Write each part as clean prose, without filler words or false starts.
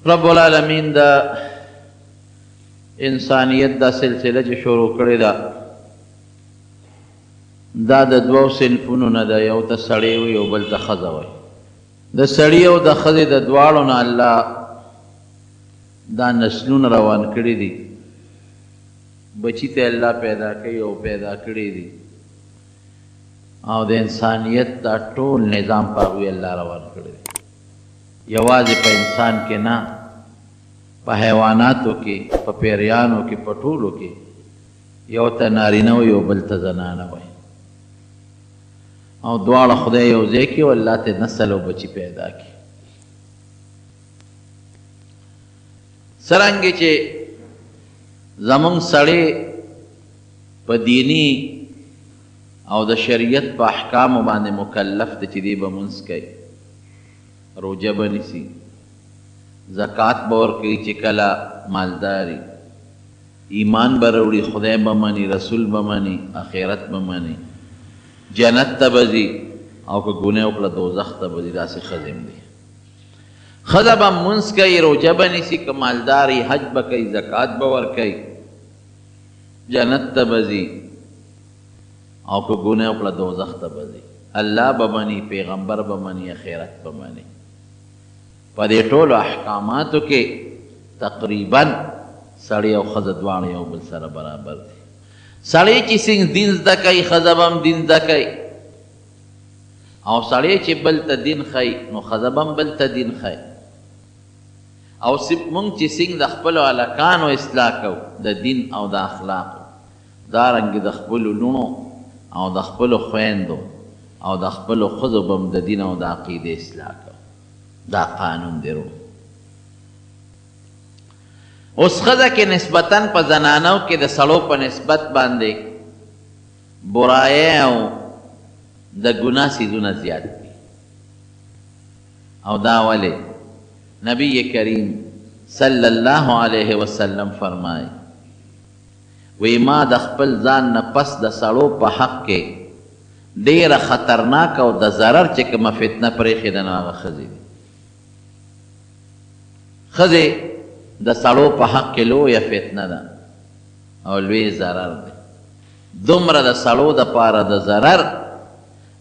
رب العالمین دا انسانیت دا سلسله چې شروع کړې ده دا د دوو صنفونو نه ده، یو ته سړی وي او بل ته ښځه وي. د سړي او د ښځې د دواړو نه الله دا نسلونه روان کړي دي، بچی ته الله پیدا کوي او پیدا کړي دي، او د انسانیت دا ټول نظام په هغوی الله روان کړی دی. یوازې په انسان کې نه، په حیواناتو کې، په پیریانو کې، په ټولو کې یو ته نارینه وي او بل ته زنانه وي، او دواړه خدای یو ځای کړي او الله ته نسل او بچي پیدا کړي. څرنګه چې زمونږ سړی په دینی او د شریعت په احکامو باندې مکلف دی چې دی به مونځ کوي، روژه به نیسي، زکات به ورکوي چې کله مالداري، ایمان به راوړي، خدای به مني، رسول به مني، آخرت به مني، جنت ته به ځي، او که ګناه وکړه دوزخ ته به ځي. داسې ښځې هم دي. ښځه به مونځ کوي، روژه به نیسي، که مالداري، حج به کوي، زکات به ورکوي، جنت ته به ځي، او که ګناه وکړه دوزخ ته به ځي. الله به مني، پیغمبر به مني، آخرت به مني. په دې ټولو احکاماتو کې تقریبا سړی او ښځه دواړه یو بل سره برابر دي. سړی چې څنګه دین زده کوي، ښځه به هم دین زده کوي، او سړی چې بل ته دین ښایي نو ښځه به هم بل ته دین ښایي. او مونږ چې څنګه د خپلو هلکانو اصلاح کوو د دین او د اخلاقو، دارنګې د خپلو لوڼو او د خپلو خویندو او د خپلو ښځو به هم د دین او د عقیدې اصلاح کوو. دا قانون دی رو. اوس ښځه کې نسبتاً په زنانو کې د سړو په نسبت باندې برایه او د ګناه څیزونه زیات دي. او دا ولې؟ نبی کریم صلی الله علیه وسلم فرمایي، وی ما د خپل ځان نه پس د سړو په حق کې ډېره خطرناک او د ضرر چې کومه فتنه پرېښې ده نو هغه ښځې دي. ښځې د سړو په حق کې لویه فتنه ده او لوی ضرر دی. دومره د سړو دپاره د ضرر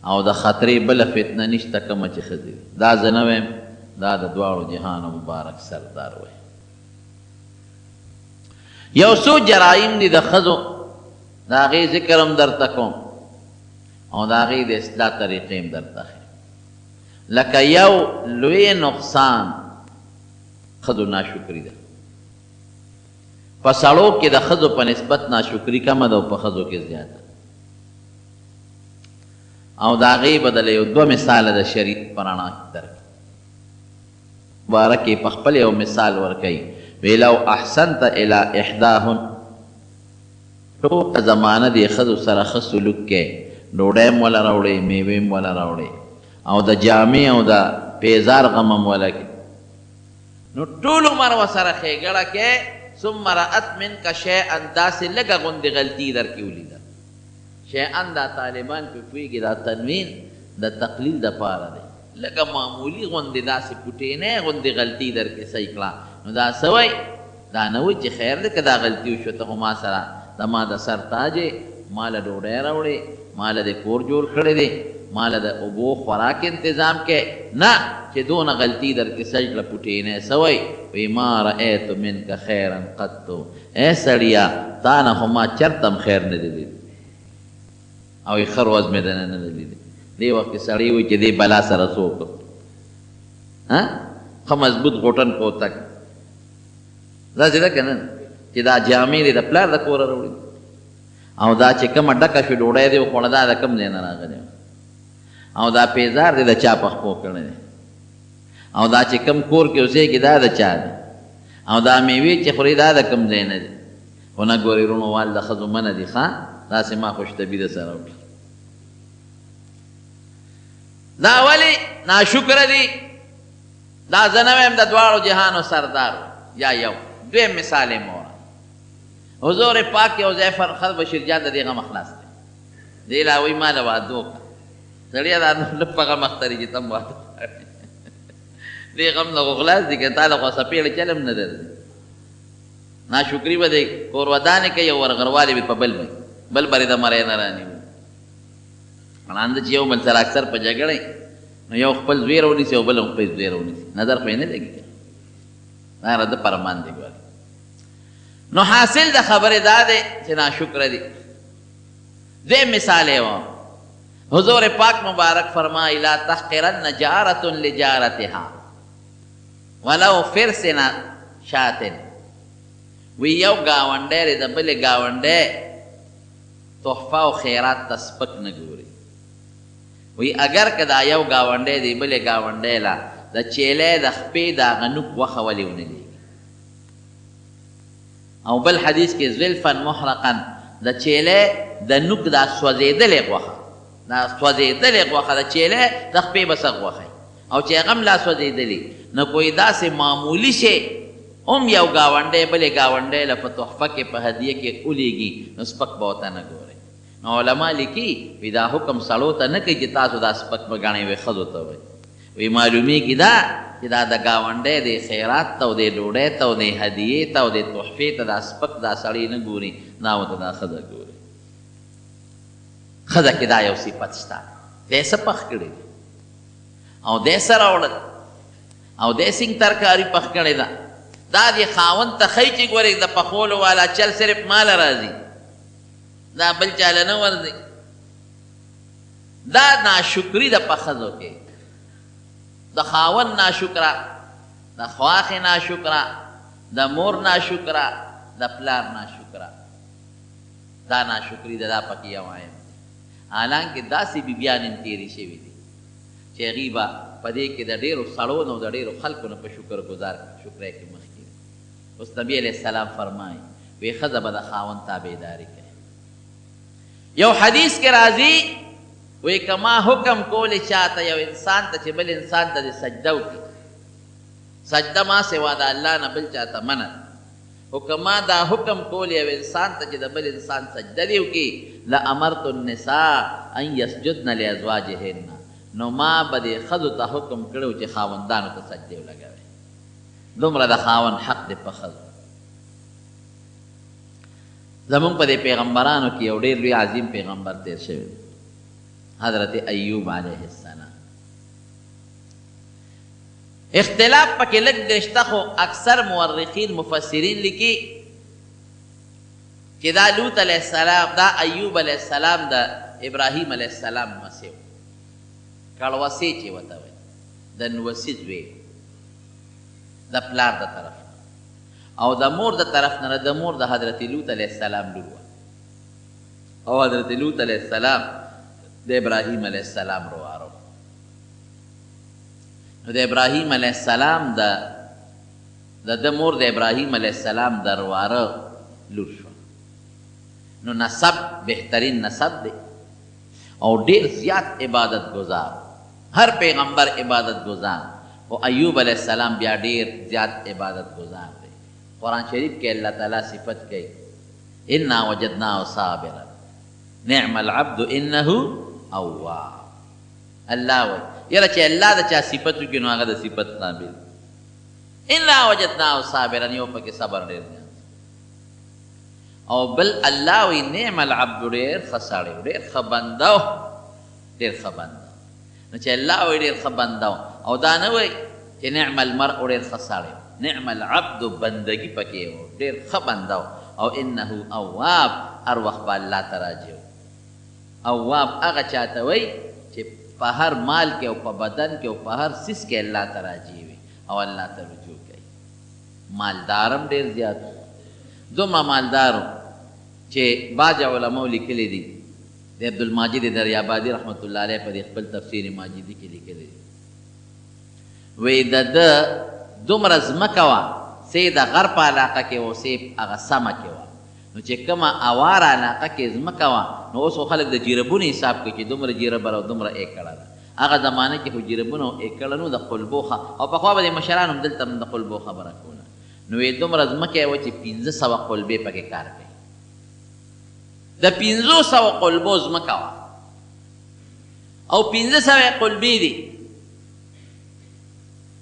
او د خطرې بله فتنه نشته کومه چې ښځې دي. دا زه نه ویم، دا د دواړو جهانو مبارک سردار وی. یو څو جرایم دي د ښځو، د هغې ذکر هم درته کوم او د هغې د اصلاح طریقې هم درته ښیم. لکه یو لوی نقصان ښځو ناشکري ده. په سړو کې د ښځو په نسبت ناشکري کمه ده او په ښځو کې زیاته. او د هغې بدله یو دوه مثاله د شریعت په رڼا کې درکړي. مبارک یې په خپل یو مثال ورکوي، وی لو احسنت الی احداهن، ټوله زمانه دې ښځو سره ښه سلوک کې، ډوډۍ هم وله راوړې، میوې هم وله راوړې، او د جامې او د پیزار غم هم وله کې، نو ټول عمر ورسره ښېګړه کې، ثم رأت منک شیئا، داسې لږه غوندې غلطي در کې ولیده. شیئا دا طالبان پې پوهېږي، دا تنوین د تقلیل دپاره دی. لږه معمولي غوندې داسې پوټینۍ غوندې غلطي در کې صحیح کړه، نو دا څه وایي؟ دا نه وایي چې خیر دی که دا غلطي وشوه، ته خو ما سره د ما د سر تاج یې، ما له ډوډۍ راوړې، ما له د کور جوړ کړی دی، ما له د اوبو خوراک انتظام کې، نه چې دونه غلطي در کې صحیح کړه پوټینۍ. څه وایي؟ وی ما رأیت منک خیرا قطو، ای سړیا تا نه خو ما چرته هم خیر نه دی لیدلی، او یې ښه روز مې دنه نه دی لیدلی. دې وخت کې سړی وایي چې دې بلا سره څه وکړو، ښه مضبوط غوټن په وتک. داسې ده که نه چې دا جامې دې د پلار د کوره راوړي، او دا چې کومه ډکه شوې ډوډۍ دې وخوړه دا د کوم ځای نه راغلی، او دا پیزار دې د چا په خپو کړی دی، او دا چې کم کور کې اوسېږي دا د چا دی، او دا میوې چې خوري دا د کوم ځای نه دي. خو نه ګورې وروڼو وال د ښځو منه دي، ښه داسې ما خوشطبي د سره وکړي. دا ولې ناشکره دي؟ دا زه نه ویم، د دواړو جهانو سردار یا یو. دویم مثال یې مه وره، حضور پاک یو ځای فرخت بشیر جان د دې غم خلاص دی. دی لا وایي ما له واده وکړه، سړیه دا نه په غم اخته چې ته م واده دې غم نه خو خلاص دي که تا له خو څپېړه چل هم نه درځي ناشکري به دی کور ودانې کوي او ورغروالې به په بل وي بل برې د مری نه رانیوي مړانده چې یو بل سره اکثر په جګړه نو یو خپل زوی راونیسي او بل هم خپل زوی راونیسي نظر خو یې نه لګي دا رده پرمان دی ګورې نو حاصل د خبرې دا دی چې ناشکره دي دویم مثال یې و حضور پاک مبارک فرمائی لا تحقرن جارة لجارتها ولو فرسن شاتن وی یو گاونډی دی د بلې گاونډی تحفه او خیرات ته سپک نه ګوري وی اگر که دا یو گاونډی دی بلې گاونډی له د چیلې د خپې د هغه نوک غوښه ولې ونه لیږي او بل حدیث کې زلفا محرقا د چیلې د نوک دا سوځېدلې غوښه دا سوځېدلې غوښه د چیلې د خپې به څه غوښه او چې هغه هم لا سوځېدلې نو کوئی داسې معمولي شی هم یو گاونډی بلې گاونډی له په تحفه کې په هدیه کې ولیږي نو سپک به ورته نه ګورئ نو علما لیکي وي دا حکم سړو ته نه کوي چې تاسو دا سپک به ګڼئ وی ښځو ته وایي وی معلومیږي دا چې دا د گاونډی د خیرات ته او د ډوډۍ ته او د هدیې ته او د تحفې ته دا سپک دا سړی نه ګوري دا ورته دا ښځه ګوري ښځه کې دا یو صفت شته دی څه پخ کړی او دی څه راوړل او دی سینګ ترکاري پخ کړې ده دا دې خاوند ته ښایي چې ګورې د پخولو والا چل صرف ماله راځي دا بل چاله نه ورځي دا ناشکري ده په ښځو کې د خاوند ناشکره د خواښې ناشکره د مور ناشکره د پلار ناشکره دا ناشکري ده دا پکې یو وایم حالانکې داسې بیبیان هم تېرې شوي دي چې هغوی به په دې کې د ډېرو سړو نه او د ډېرو خلکو نه په شکر ګزار شکرۍ کې مخکې اوس نبي علیه السلام فرمایي وی ښځه به د خاوند تابعداري کوي یو حدیث کې راځي وی که ما حکم کولی چاته یو انسان ته چې بل انسان ته د سجده وکړي سجده ما سوا د الله نه بل چاته منع خو که ما دا حکم کولی یو انسان ته چې د بل انسان سجده دې وکړي لامرت النساء ان یسجدن لازواجهن نو ما به دې ښځو ته حکم کړی و چې خاوندانو ته سجدې ولګوئ دومره د خاوند حق دی په ښځو زمونږ په دې پیغمبرانو کې یو ډېر لوی عظیم پیغمبر تېر شوی حضرت ایوب علیه السلام اختلاف پکې لږ دشته خو اکثر مورخین مفسرین لیکي چې دا لوط علیه السلام دا ایوب علیه السلام د ابراهیم علیه السلام مسیح کړوسې چې ورته وایي د نوسي زوی د پلار د طرف او د مور د طرف نه د مور د حضرت لوط علیه السلام لور وه او حضرت لوط علیه السلام د ابراهیم علیه السلام رواره نو د ابراهیم علیه السلام د مور د ابراهیم علیه السلام د رواره لور شوه نو نسب بهترین نسب دی او ډېر زیات عبادت گزار هر پیغمبر عبادت گزار او ایوب علیه السلام بیا ډېر زیات عبادت گزار دی قرآن شریف کې الله تعالی صفت کوي انا وجدناه صابرا نعم العبد انه اواب الله وایي یاره چې الله د چا صفت وکړي نو هغه د صفت قابل انا وجدناه صابرا یو پکې صبر ډېر دی او بل الله وی نعم العبد ډېر ښه سړی ډېر ښه بنده ډېر ښه بنده نو چې الله وی ډېر ښه بنده او دا نه وی چې نعم المرء ډېر ښه سړی نعم العبد بندگی پکې و ډېر ښه بنده او انه اواب هر وخت به الله ته راجع اواب هغه چاته وی چې په هر مال کې او په بدن کې او په هر څیز کې الله ته راجع وي او الله ته رجوع کوي مالدارم ډېر زیات دومره مالدارو چې بعض علماو لیکلی دي د عبدالماجد دریابادي رحمت الله علیه په دې خپل تفسیر ماجدي کې لیکلی دي وی د ده دومره ځمکه وه سی د غر په علاقه کې و سی هغه سمه کې وه نو چې کومه اواره علاقه کې ځمکه وه نو اوس خو خلک د جیربونو حساب کوي چې دومره جیربه او دومره ایکړه ده هغه زمانه کې خو جیربونه او ایکړه نو د قلبوخه او پخوا به د مشران هم دلته د قلبو خبره کوله نو یې دومره ځمکه یې وه چې 500 قلبې پکې کار کوي د 500 قلبو ځمکه وه او 500 قلبې دي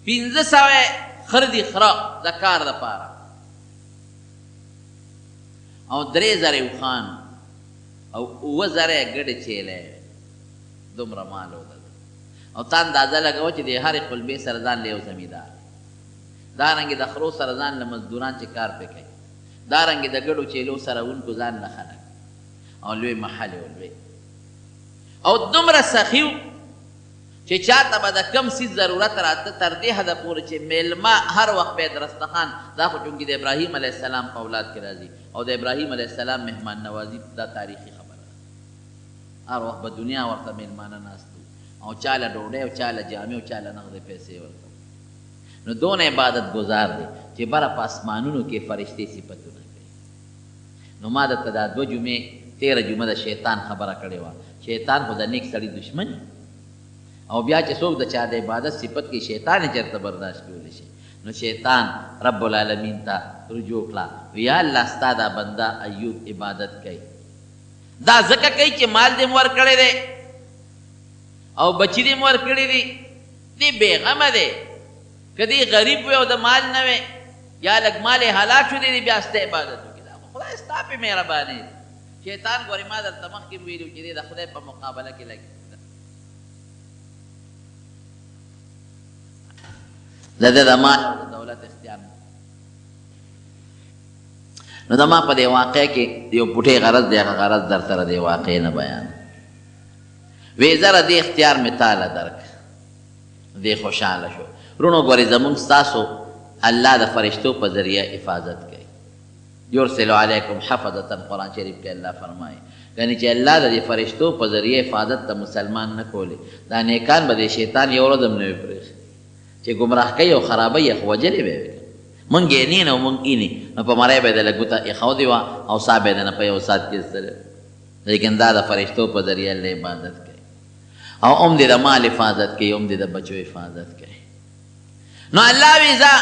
1500 خر دي خره د کار دپاره او 3000 اوښان او 7000 ګډې چیلې دومره مال و او تا اندازه لګوه چې د هرې قلبې سره ځان له یو زمیندار دارنګې د خرو سره ځان له مزدوران چې کار پې کوي دارنګې د ګډو چیلو سره وونکو ځان له خلک او لوی محل و لوی او دومره سخي و چې چاته به د کم څیز ضرورت راته تر دې حده پورې چې میلمه هر وخت به یې درستخان دا خو چونکې د ابراهیم علیه السلام په اولاد کې راځي او د ابراهیم علیه السلام مهمان نوازي دا تاریخي خبره ده هر وخت به دنیا ورته میلمانه ناست او چاله ډوډۍ او چاله جامې او چاله نغدې پیسې ورته نو دونه عبادت ګزار دی چې بره په اسمانونو کې فرشتې صفتونه کوي نو ما درته دا 2 جمعې 13 جمعه د شیطان خبره کړې وه شیطان خو د نیک سړي دشمن او بیا چې څوک د چا د عبادت صفت کې شیطان یې چېرته برداشت کولی شي نو شیطان رب العالمین ته رجوع کړه یا الله ستا دا بنده ایوب عبادت کوي دا ځکه کوي چې مال دې م ورکړی دی او بچی دې م ورکړي دي دې بېغمه دی که دې غریب وي او د مال نه وی یا لږ مال یې هلاک شو دی بیا ستا عبادت وکړي دا خدای ستا پې مهرباني دی شیطان ګورې ما درته مخکې ویلي چې دې د خدای په مقابله کې لګي د ده د مال او د دولت اختیار نو د ما په دې واقع کې یو پوټی غرض دی هغه غرض در سره دې واقع نه بیان وی زره دې اختیار مې تاله درک دې خوشحاله شو رونو ګورې زمونږ ستاسو الله د فرشتو په ذریعه حفاظت کوي یرسل علیکم حفظة قرآن شریف کې الله فرمایي یعنی چې الله د دې فرشتو په ذریعه حفاظت ته مسلمان نه کولی دا نیکان به د شیطان یو ورځ هم نه وي پرېښي چې ګمراه کوي او خرابوي یې خو وجلې به یې وي مونږ یې نین او مونږ اینې نو په مرۍ به یې د لږوته ایښودې وه او سا به یې د نه په یو ساعت کې ایستلې لیکن دا د فرشتو په ذریعه الله عبادت کوي او هم دې د مال حفاظت کوي هم دې د بچو حفاظت کوي نو الله وی زه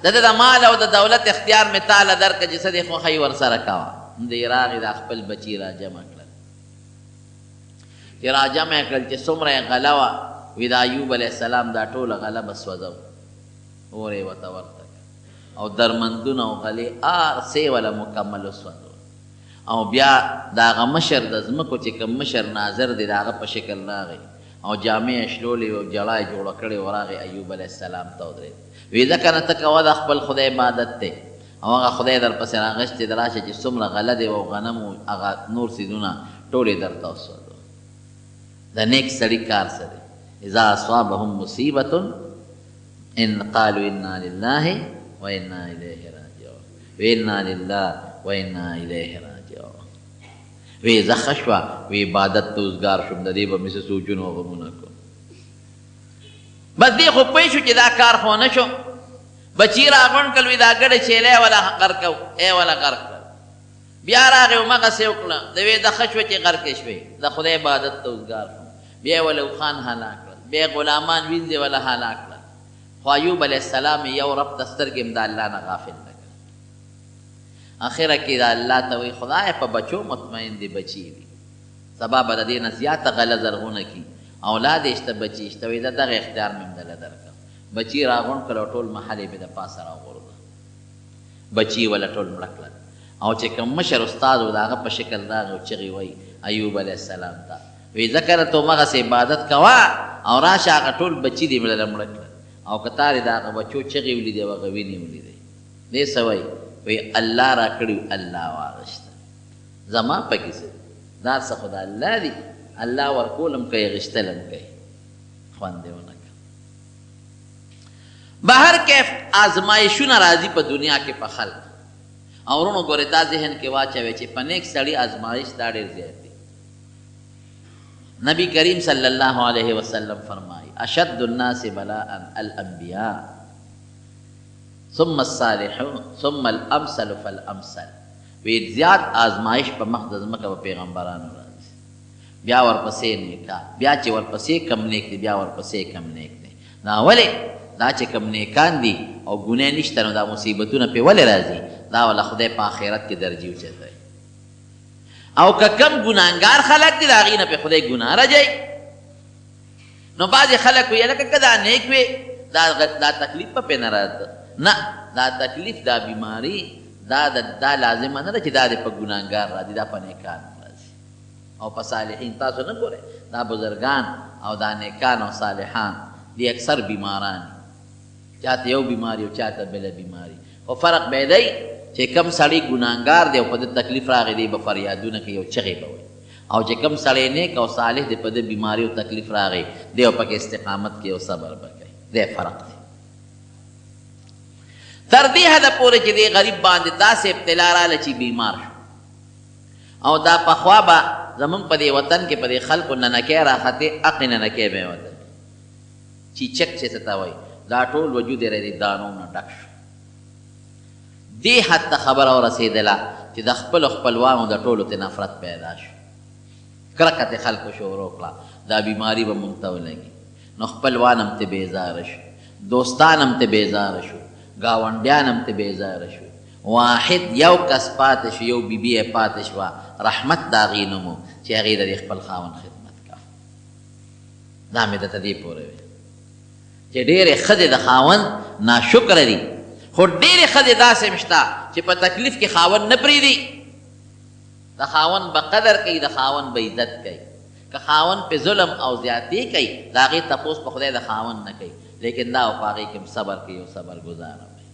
د ده د مال او د دولت اختیار مې تاله درکړه چې څه دې خوښوي ورسره کوه دې راغې دا خپل بچي را جمع کړل چې را جمع یې کړل چې څومره یې غله وه وی د ایوب علیه السلام دا ټوله غله به سوځو اور یې ورته ورته او درمندونه او غلې هر څه وله مکمل وسوځو او بیا د هغه مشر د ځمکو چې کوم مشر ناظر دی د هغه په شکل راغی او جامې یې شلولې او جړه یې جوړه کړې و راغی ایوب علیه السلام ته ودرېد وی ځکه نه ته کوه د خپل خدای عبادت دی او هغه خدای در پسې راغشتې د راشه چې څومره غله دی او غنم او هغه نور څیزونه ټول یې درته وسوځو د نیک سړي کار څه دی اذا اصابهم مصیبة ان قالوا انا لله وانا الیه راجعون وانا لله وانا الیه راجعون وی زه ښه شوه وی عبادت ته اوزګار شوم د دې به مې څه سوچونه او غمونه کوم بس دې خو پوه شو چې دا کار خو نه شو بچي راغونډ کړل وی دا ګډه چیلی ولا غرق کو ای ولا غرق کړل بیا راغی همغسې وکړه د وی د ښه شوه چې غرقې شوې د خدای عبادت ته اوزګار شوم بیا یې وله اوښان هلاک کړل بیا غلامان وینځې وله هلاک کړل خو ایوب علیه السلام یو رب ته سترګې هم د الله نه غافل نه کړل اخره کې د الله ته وایي خدای په بچو مطمئن دي بچي دي سبا به د دې نه زیاته غله زرغونه کي اولاد یې شته بچي شته وایي د دغه اختیار مې هم دله درکړه بچي راغونډ کړل او ټول محل یې د پاسه راغورځه بچي وله ټول مړه کړل او چې کوم مشر استاد و د هغه په شکل راغی او چغې وایي ایوب علیه السلام ته وی ذکر ته همغسې عبادت کوه او راشه هغه ټول بچي دې مړه مړه کړل او که تا دې د هغه بچو چغې ولیدې او هغه وینې ولیدې دې څه وایي وی الله را کړي الله واغشته زما پکې څه دا څه خو د الله دي الله ورکول هم کوي غشتل هم کوي خوند یې ونه کړ بهر کیف آزمایشونه راځي په دنیا کې په خلق او ورونو ګورې دا ذهن کې واچوئ چې په نیک سړي آزمایش دا ډېر زیات دی نبی کریم صلی الله علیه وسلم فرمایي اشد الناس بلاء الانبیاء ثم الصالحون ثم الامثل فالامثل وی زیات آزمایش په مخ د ځمکه په پیغمبرانو راځي بیا ورپسې نیکان بیا چې ورپسې کم نیک دي بیا ورپسې کم نیک دي دا ولې دا چې کم نیکان دي او ګناه نشته نو دا مصیبتونه پې ولې راځي دا وله خدای په آخرت کې درجې اوچتوي او که کم ګناهګار خلک دي د هغې نه پې خدای ګناه رجوي نو بعضې خلک وایي لکه که دا نیک وي دا تکلیف په نه راته نه دا تکلیف دا بیماری دا لازمه نه ده چې دا د په ګناهګار راځي دا په نیکان راځي او په صالحین تاسو نه ګورئ دا بزرګان او دا نیکان او صالحان دی اکثر بیماران چاته یو بیماری او چاته بله بیماری خو فرق به دی چې کم سړی ګناهګار دی او په ده تکلیف راغی دی به فریادونه کوي او چغې به وایي او چې کم سړی نیک او صالح دی په ده بیماری او تکلیف راغی دی او پکې استقامت کوي او صبر به کوي دی فرق دی تر دې حده پورې چې دی غریب باندې داسې ابتلا راله چې بیمار شو او دا پخوا به زمونږ په دې وطن کې په دې خلکو ننکۍ راختې اقې ننکۍ به یې وتل چیچک چې څه ته وایي دا ټول وجود یې د دانو نه ډک شو دې حد ته خبره ورسېدله چې د خپلو خپلوانو د ټولو ته نفرت پیدا شو کرکه ته خلکو شروع کړه دا بیماري به مونږ ته ولګي نو خپلوان هم ته بېزاره شو دوستان هم ته بېزاره شو ګاونډیان هم ته بېزاره شو واحد یو کس پاتې شو یو بیبي یې پاتې شوه رحمت د هغې نوم و چې هغې د خپل خاوند خدمت کوه دا مې درته دې پورې وی چې ډېرې ښځې د خاوند ناشکره دي خو ډېرې ښځې داسې هم شته چې په تکلیف کې خاوند نه پرېږدي د خاوند به قدر کوي د خاوند به عزت کوي که خاوند پې ظلم او زیاتې کوي د هغې تپوس په خدای د خاوند نه کوي لیکن دا او په هغې کې هم صبر کوي او صبر ګزاره وي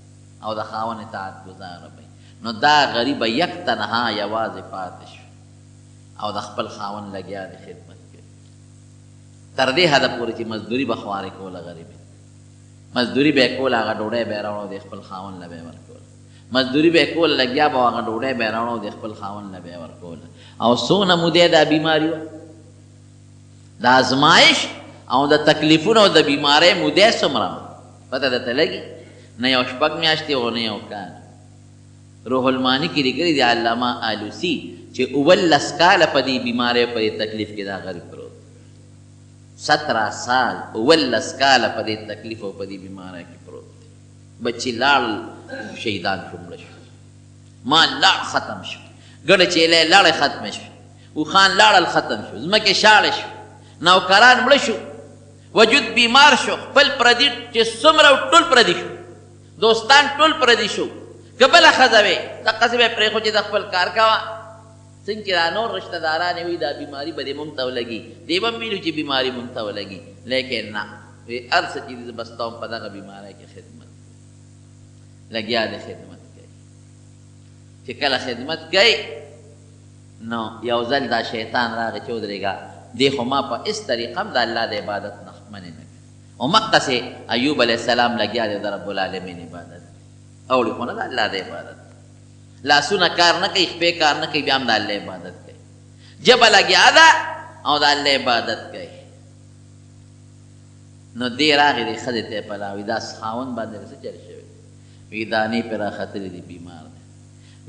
او د خاوند اطاعت ګزاره وي نو دا غریبه یک تنها یوازې پاتې شو او د خپل خاوند لګیا د خدمت کوي تر دې حده پورې چې مزدوري به خوارې کوله غریبې مزدوري به یې کوله هغه ډوډۍ به یې راوړه د خپل خاوند له به یې ورکوله مزدوري به یې کوله لګیا به هغه ډوډۍ به یې راوړه د خپل خاوند له به یې ورکوله او څونه مودې دا بیماري وه د ازمایش او د تکلیفونو او د بیمارۍ مودې څومره پته درته لګي نه یو شپږ میاشتې او نه یو کال روح المانی کې لیکلي د علامه آلوسي چې 19 کاله په دې بیمارۍ په دې تکلیف کې دا غریب پروت 17 سال 19 کاله په دې تکلیف او په دې بیمارۍ کې پروت دی بچي لاړ شهیدان شو مړه شو مال لاړ ختم شو ګډه چیلې لاړې ختمې شوې اوښان لاړل ختم شو ځمکې شاړې شو نوکران مړه شو وجود بیمار شو خپل پردي چې څومره ټول پردي شو دوستان ټول پردي شو که بله ښځه وې دقسې به یې پرېښو چې د خپل کار کوه څنګه چې دا نور رشته داران وي دا بیماري به دې مونږ ته ولګي دې به هم ویلو چې بیماري مونږ ته ولګي لیکن نه وی هر څه چې زه بس کوم په دغه بیمارۍ کې خدمت لګیا د خدمت کوي چې کله خدمت کوي نو یو ځل دا شیطان راغی چې ودرېږه دې خو ما په هېڅ طریقه هم د الله د عبادت نه منې نه کوي او مقدسې ایوب علیه السلام لګیا دی د رب العالمین عبادت اوړي خو نه د الله د عبادت لاسونه کار نه کوي خپې کار نه کوي بیا هم د الله عبادت کوي ژبه لګیا ده او د الله عبادت کوي نو دې راغې دې ښځې ته یې پلاوي دا خاوند باندې څه چل شوی وی دانې پې راختلي دي بیمار دی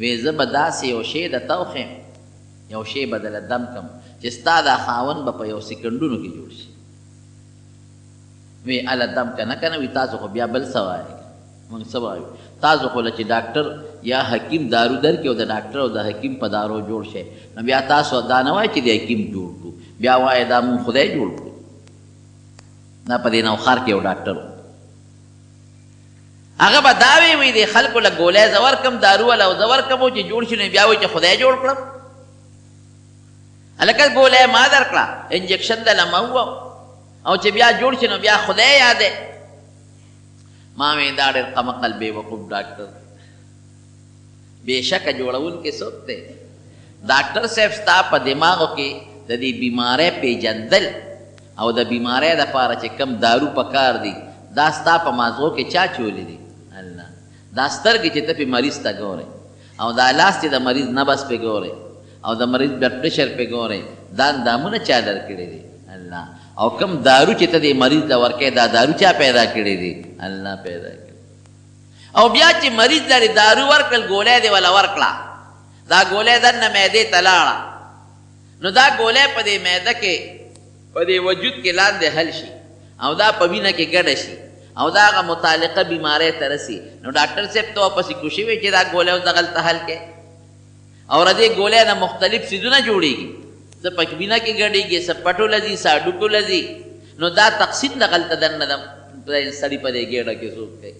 وی زه به داسې یو شی درته وښیم یو شی به دله دم کم چې ستا دا خاوند به په یو سکندونو کې جوړ شي وی اله دم که نه که نه وي تاسو خو بیا بل څه وایئ موږ څه وایو تاسو خو له چې ډاکټر یا حکیم دارو درکړي او د ډاکټر او د حکیم په دارو جوړ شي نو بیا تاسو دا نه وایئ چې د حکیم جوړ کړو بیا وایئ دا مونږ خدای جوړ کړو دا په دې نوښار کې یو ډاکټر و هغه به دا وی د خلکو له ګولۍ زه ورکړم دارو والا او زه ورکړم چې جوړ شي نو بیا وایي چې خدای جوړ کړم هلکه ګولۍ ما درکړه انجکشن دله ما ووم او چې بیا جوړ شي نو بیا خدای یادې ما وی دا ډېر قمقل بېوقوف ډاکټر بېشکه جوړونکی څوک دی ډاکټر صاحب ستا په دماغو کې د دې بیمارۍ پیژندل او د بیمارۍ دپاره چې کم دارو پکار دي دا ستا په مازغو کې چا چولی دي الله دا سترګې چې ته پې مریض ته ګورې او دا لاس چې د مریض نبض پې ګورې او د مریض بلډ پریشر پې ګورې دا اندامونه چا درکړي دي الله او کم دارو چې ته دې مریض ته ورکوې دا دارو چا پیدا کړي دي الله پیدا کړي او بیا چې مریض لرې دارو ورکړل ګولۍ دې وله ورکړه دا ګولۍ دننه معدې ته لاړه نو دا ګولۍ په دې معده کې په دې وجود کې لاندې حل شي او دا په وینه کې ګډه شي او دا هغه متعلقه بیمارۍ ته رسي نو ډاکټر صاحب ته واپسې کوشي وی چې دا ګولۍ اوس دغلته حل کې او د دې ګولۍ نه مختلف څیزونه جوړېږي څه په وینه کې ګډېږي څه پټو لځي څه هډوکو لځي نو دا تقسیم دغلته دننه خدای سړي په دې ګېډه کې څوک کوي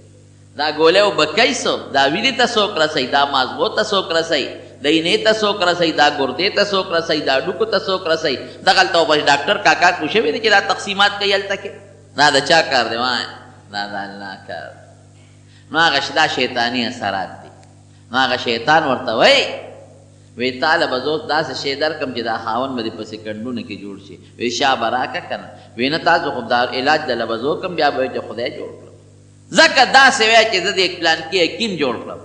دا ګولۍ به کوي څوک دا وینې ته څوک رسوي دا مازغو ته څوک رسوي د اینې ته څوک رسوي دا ګردې ته څوک رسوي دا ډوکو ته څوک رسوي دغلته بس ډاکټر کاکا کوم شوی دی چې دا تقسیمات کوي هلته کې دا د چا کار دی وایه دا د الله کار نو هغه دا شیطاني اثرات دي نو هغه شیطان ورته وایي وی تاله به زه اوس داسې شی درکړم چې دا خاوند به دې په سکنډونه کې جوړ شي وی شا به راکړه که نه وی نه تاسو خو دا علاج دله به زه وکړم بیا به وایي چې خدای جوړ کړم ځکه داسې وایه چې زه د پلان کې حکیم جوړ کړم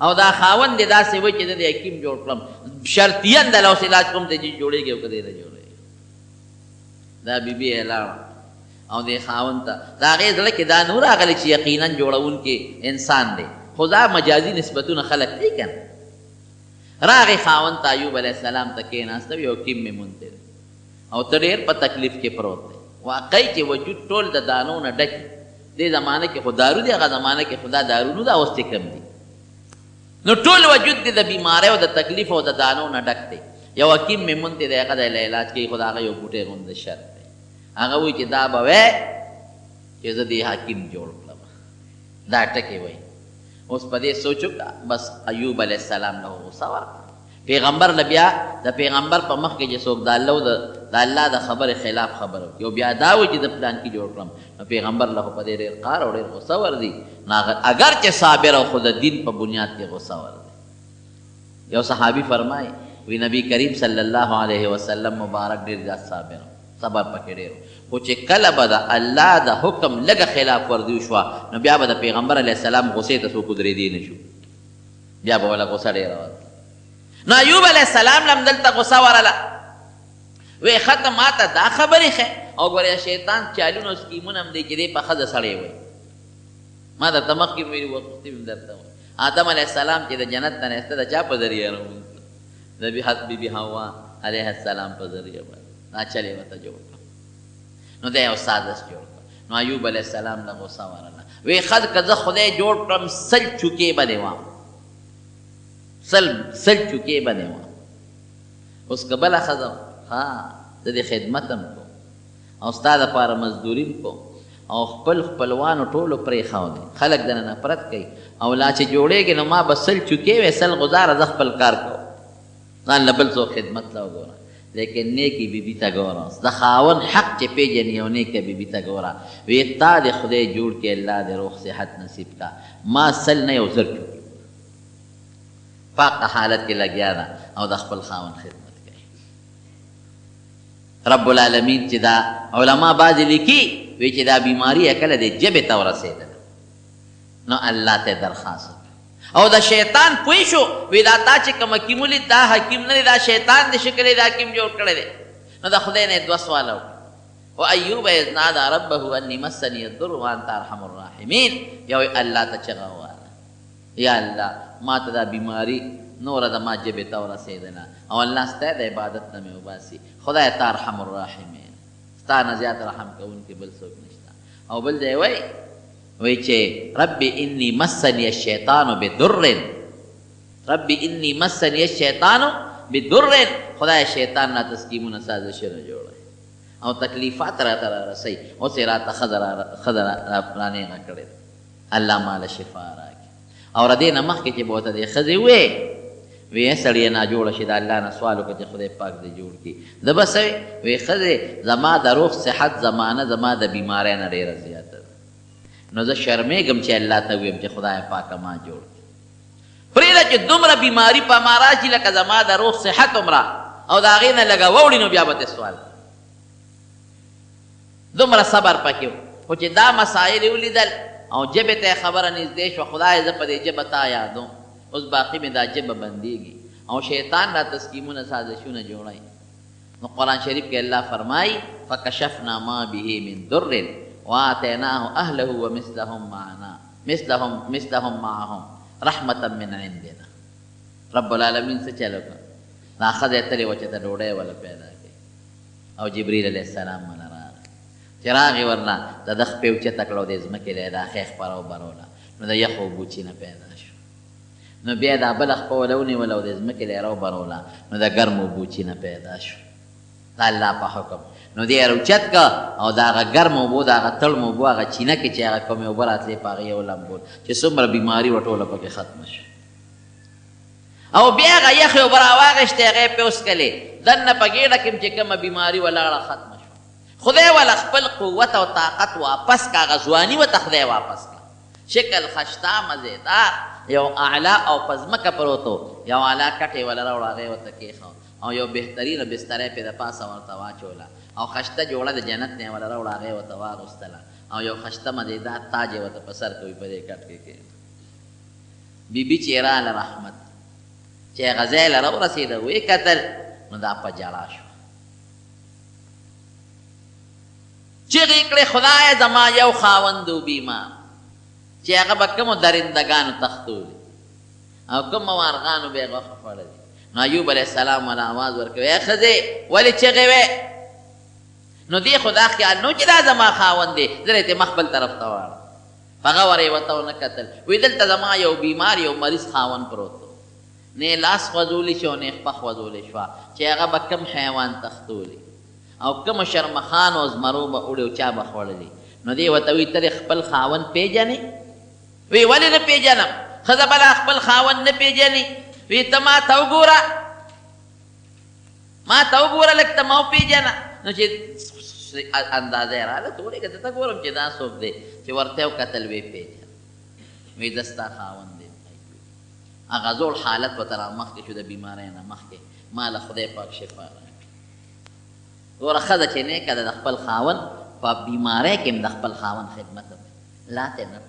او دا خاوند دې داسې وایي چې زه د حکیم جوړ کړم شرطیاً دله اوس علاج کوم ته چې جوړېږي او که دې نه جوړېږي دا بیبي یې لاړه او دې خاوند ته د هغې زړه کې دا نو راغلی چې یقینا جوړونکی انسان دی خو دا مجازي نسبتونه خلک دی که نه راغی خاوند ته ایوب علیه السلام ته کېناسته یو کیم مې مونتی دی او ته ډېر په تکلیف کې پروت دی واقعي چې وجود ټول د دانو نه ډک دې زمانه کې خو دارو دی هغه زمانه کې خو دا دارو نو دا اوس چې کم دي نو ټول وجود دې د بیمارۍ او د تکلیف او د دانو نه ډک دی یو حکیم مې مونتی دی هغه د علاج کوي خو د هغه یو بوټی غوندې شرط دی هغه وایي چې دا به وی چې زه دې حکیم جوړ کړم دا ټکې وایي اوس په دې سوچو بس ایوب علیه السلام له غوسه ورکړه پیغمبر له بیا د پیغمبر په مخ کې چې څوک د الله د خبرې خلاف خبره وکړي او بیا دا وایي چې د پلان کې جوړ کړم نو پیغمبر له په دې ډېر قهر او ډېر غوسه ورځي اگر چې صابر او خو د دین په بنیاد کې غوسه ورځي یو صحابي فرمایي وی نبی کریم صلی الله علیه وسلم مبارک ډېر زیات صابر صبر پکې ډېر خو چې کله به د الله د حکم لږه خلاف ورزي وشوه نو بیا به د پیغمبر علیه السلام غوسې ته څوک ودرېدی نه شو بیا به وله غوسه ډېره ورته نو ایوب علیه السلام لم دلته غوسه ورله وی ښه ما ته دا خبرې ښه او ګورې شیطان چالونه او سکیمونه هم دی چې دی په ښځه سړی وایي ما درته مخکې ویلي وختي مې درته وایي آدم علیه السلام چې د جنت نه نیسته د چا په ذریعه راووت د بیبي حوا علیه السلام په ذریعه باندې دا چلې ورته جوړ کړه نو دی یو سازش جوړ کړه نو ایوب علیه السلام له غوسه ورله وی ښه که زه خدای جوړ کړم سل چوکې به دې وام سل چوکې به دې وام اوس که بله ښځه ها زه دې خدمت هم کوم او ستا دپاره مزدوري هم کوم او خپلوانو ټولو پرېښودی خلک دنه نفرت کوي او لا چې جوړېږي نو ما به سل چوکې وې سل غزاره زه خپل کار کوم ځان له بل څوک خدمت له وګوره لیکن نیکی بیبي ته ګوره د خاوند حق چې پېژني او نیکه بیبي ته ګوره وی تا د خدای جوړ کې الله دې روغ صحت نصیب کا ما سل نه یو زر چوکې پاکه حالت کې لګیا ده او د خپل خاوند خدمت کوي رب العالمین چې دا علما بعضې لیکي وی چې دا بیماري یې کله د ژبې ته ورسېدله نو الله ته درخواست او دا شیطان پوه شو وی دا تا چې کوم حکیم ولید دا حکیم نه دی دا شیطان دی شکل یې د حکیم جوړ کړی دی نو د خدای نه یې دوه سواله وکړه و ایوب اذ نادى ربه انی مسنی الضر وانت ارحم الراحمین یو الله ته چغه وواله یا الله ما ته دا بیماري نوره د ما ژبې ته ورسېدله او الله ستا د عبادت نه مې وباسي خدای ته ارحم الراحمین ستا نه زیات رحم کوونکی بل څوک نشته او بل ځای وایي وی چې ربی انی مسنی الشیطان بدر ربی انی مسنی الشیطان بدر خدای شیطان نه تسکیمونه سازشونه جوړوي او تکلیفات راته رارسوي اوس یې راته ښځه رانیغه کړې ده الله ماله شفا راکړي او د دې نه مخکې چې به ورته دې ښځې وې وی سړی ناجوړه شي د الله نه سوال وکړه چې خدای پاک دې جوړ کړي ده به څه وی ښځې زما د روغ صحت زمانه زما د بیمارۍ نه ډېره زیاته ده نو زه شرمېږم چې الله ته ویم چې خدای پاکه ما جوړ کړي پرېږده چې دومره بیماري په ما راشي لکه زما د روغ صحت عمره او د هغې نه لږه واوړي نو بیا به ته سوال دومره صبر پکې خو چې دا مسایل یې ولیدل او ژبې ته یې خبره نږدې شوه خدای زه په دې ژبه تا یادوم اوس باقي مې دا ژبه بندېږي او شیطان را تسکیمونه سازشونه جوړوي نو قرآن شریف کې الله فرمایي فکشفنا ما به من در وآتیناه اهله ومثلهم معهم رحمتا من عندنا رب العالمین څه چل وکړه دا ښځه یې تلې وه چې ته ډوډۍ وله پیدا کړي او جبریل علیه السلام منه راغی چې راغې ورنه د ده خپې اوچته کړه او د ځمکې له یې دا ښې خپره وبروله نو د یخو اوبو چینه پیدا شو نو بیا دا بله خپه وله ونیوله او د ځمکې له یې راوبروله نو د ګرمو اوبو چینه پیدا شو دا الله په حکم نو دی راوچت که او د هغه ګرم اوبو د هغه تړم اوبو هغه چینه کې چې هغه کومې اوبه راتلې په هغې یې ولمبول چې څومره بیماري وه ټوله پکې ختمه شوه او بیا هغه یخې اوبه راواغېشتې هغې یې پې وڅکلې دننه په ګېډه کې چې کومه بیماري ولاړه ختمه شوه خدای والا خپل قوت او طاقت واپس که هغه ځواني ورته خدای واپس کړه شکل خشتا مزېدار یو اعلی او په ځمکه پروت و یو اعلی کټ یې وله راوړه هغې ورته کېښود او یو بهترینه بستره پې د پاسه ورته واچوله او خشته جوړه د جنت نه یې وله راوړه هغې ورته واغوستله او یو خشته مزېدار تاج یې ورته په سر کوي په دې کټ کې کښېنه بیبي چې راله رحمت چې هغه ځای له راورسېده ویې کتل نو دا په ژړا شوه چغې کړې خدایه زما یو خاوند و بیمار چې هغه به کومو درندګانو تختولي او کوم مارغانو به یې غوښه خوړلې نو ایوب علیه السلام ورله آواز ورکوي ای ښځې ولې چغې وې نو دې خو دا خیال نو چې دا زما خاوند دی زه یې مخ بل طرف ته واړم هغه ور یې ورته ونه کتل وایي دلته زما یو بیمار یو مریض خاوند پروت و نه لاس خوځولی شو نه خپه خوځولی شوه چې هغه به کوم حیوان تختولی او کوم شرمخان او زمرو به وړي او چا به خوړلي نو دې ورته وایي ته خپل خاوند پیژنې وی ولې نه پیژنم ښځه بله خپل خاوند نه پیژني وی ته ما ته وګوره ما ته وګوره لږ ته ما وپېژنه نو چې اندازه یې راغله ته ولېږه ته ګورم چې دا څوک دی چې ورته یې وکتل ویې پېژنه وی ده ستا خاوند دی هغه زوړ حالت ورته رامخکې شو د بیمارۍ نه مخکې ما له خدای پاک شفا راکړي ګوره ښځه چې نیکه ده د خپل خاوند په بیمارۍ کې هم د خپل خاوند خدمت هم لاته نه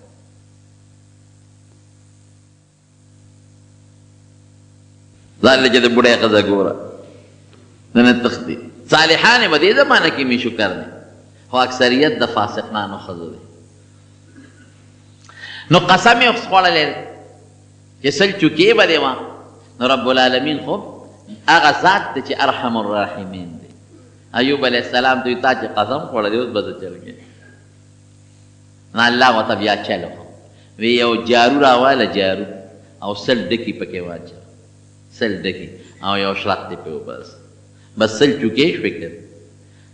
ځان له چې د بوډۍ ښځه ګوره نه تختی صالحانې به دې زمانه کې می شکر دی خو اکثریت د فاسقانو ښځو دی نو قسم یې خوړلی دی چې سل چوکې به دې وه نو رب العالمین خو هغه ذات دی چې ارحم الراحمین دی ایوب علیه السلام ته تا چې قسم خوړلی اوس به زه چل کې نو الله ورته بیا چل وی یو جارو راواله جارو او سل ډکي پکې واچوه سل ډکي او یو شلق دې پې وباس بس سل چوکې شوې که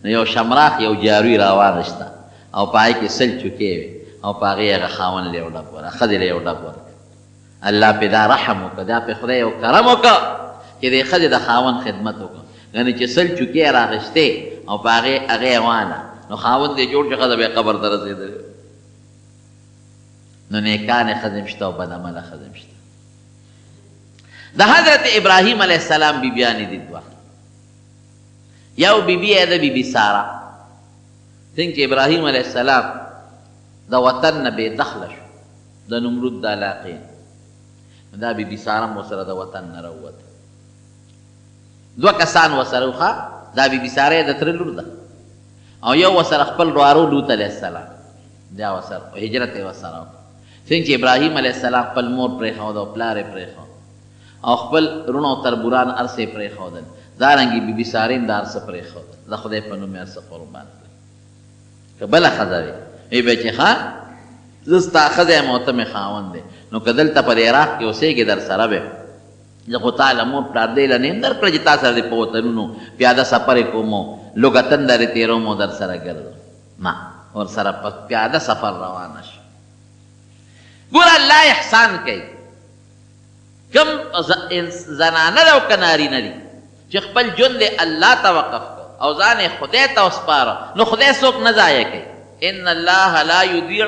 نو یو شمراخ یو جاروی راواغېسته او په هغې کې سل چوکې وې او په هغې هغه خاوند له یو ډب ورکړه ښځې له یو ډب ورکړه الله پې دا رحم وکړه دا پې خدای یو کرم وکړه چې دې ښځې د خاوند خدمت وکړه یعنې چې سل چوکې یې راغېستې او په هغې هغې واله نو خاوند یې جوړ چې ښځه به یې قبر ته رسېدلې نو نیکانې ښځې هم شته او بدعمله ښځې هم شته د حضرت ابراهیم علیه السلام بیبیانې دي دوه یو بیبي یې ده بیبي ساره څنګه چې ابراهیم علیه السلام د وطن نه بې دخله شو د نمرود د علاقې دا بیبي ساره هم ورسره د وطن نه راووته دوه کسان ورسره وښه دا بیبي ساره یې د تره لور ده او یو ورسره خپل وراره لوط علیه السلام دا ورسره هجرت یې ورسره وکړه څنګه چې ابراهیم علیه السلام خپل مور پرېښود او پلار یې پرېښود او خپل رونو او تربوران هر څه یې پرېښودل دارنګې بیبي سارې هم دا هر څه پرېښودل د خدای په نوم یې هر څه قربان کړل که بله ښځه وي وی به چې ښه زه ستا ښځه یم او ته مې خاوند دی نو که دلته په عراق کې اوسېږې در سره به زه خو تا له مور پلار دی له نه یم در کړه چې تا سره دې په وطنونو پیاده سفر یې کوم او لږه تنده دې تېروم او در سره ګرځم نه ورسره په پیاده سفر روانه شو ګوره الله احسان کوي کم زنانه ده او که نارینه دي چې خپل ژوند دې الله ته وقف کړ او ځان یې خدای ته وسپاره نو خدای څوک نه ضایع کوي ان الله لا یضیع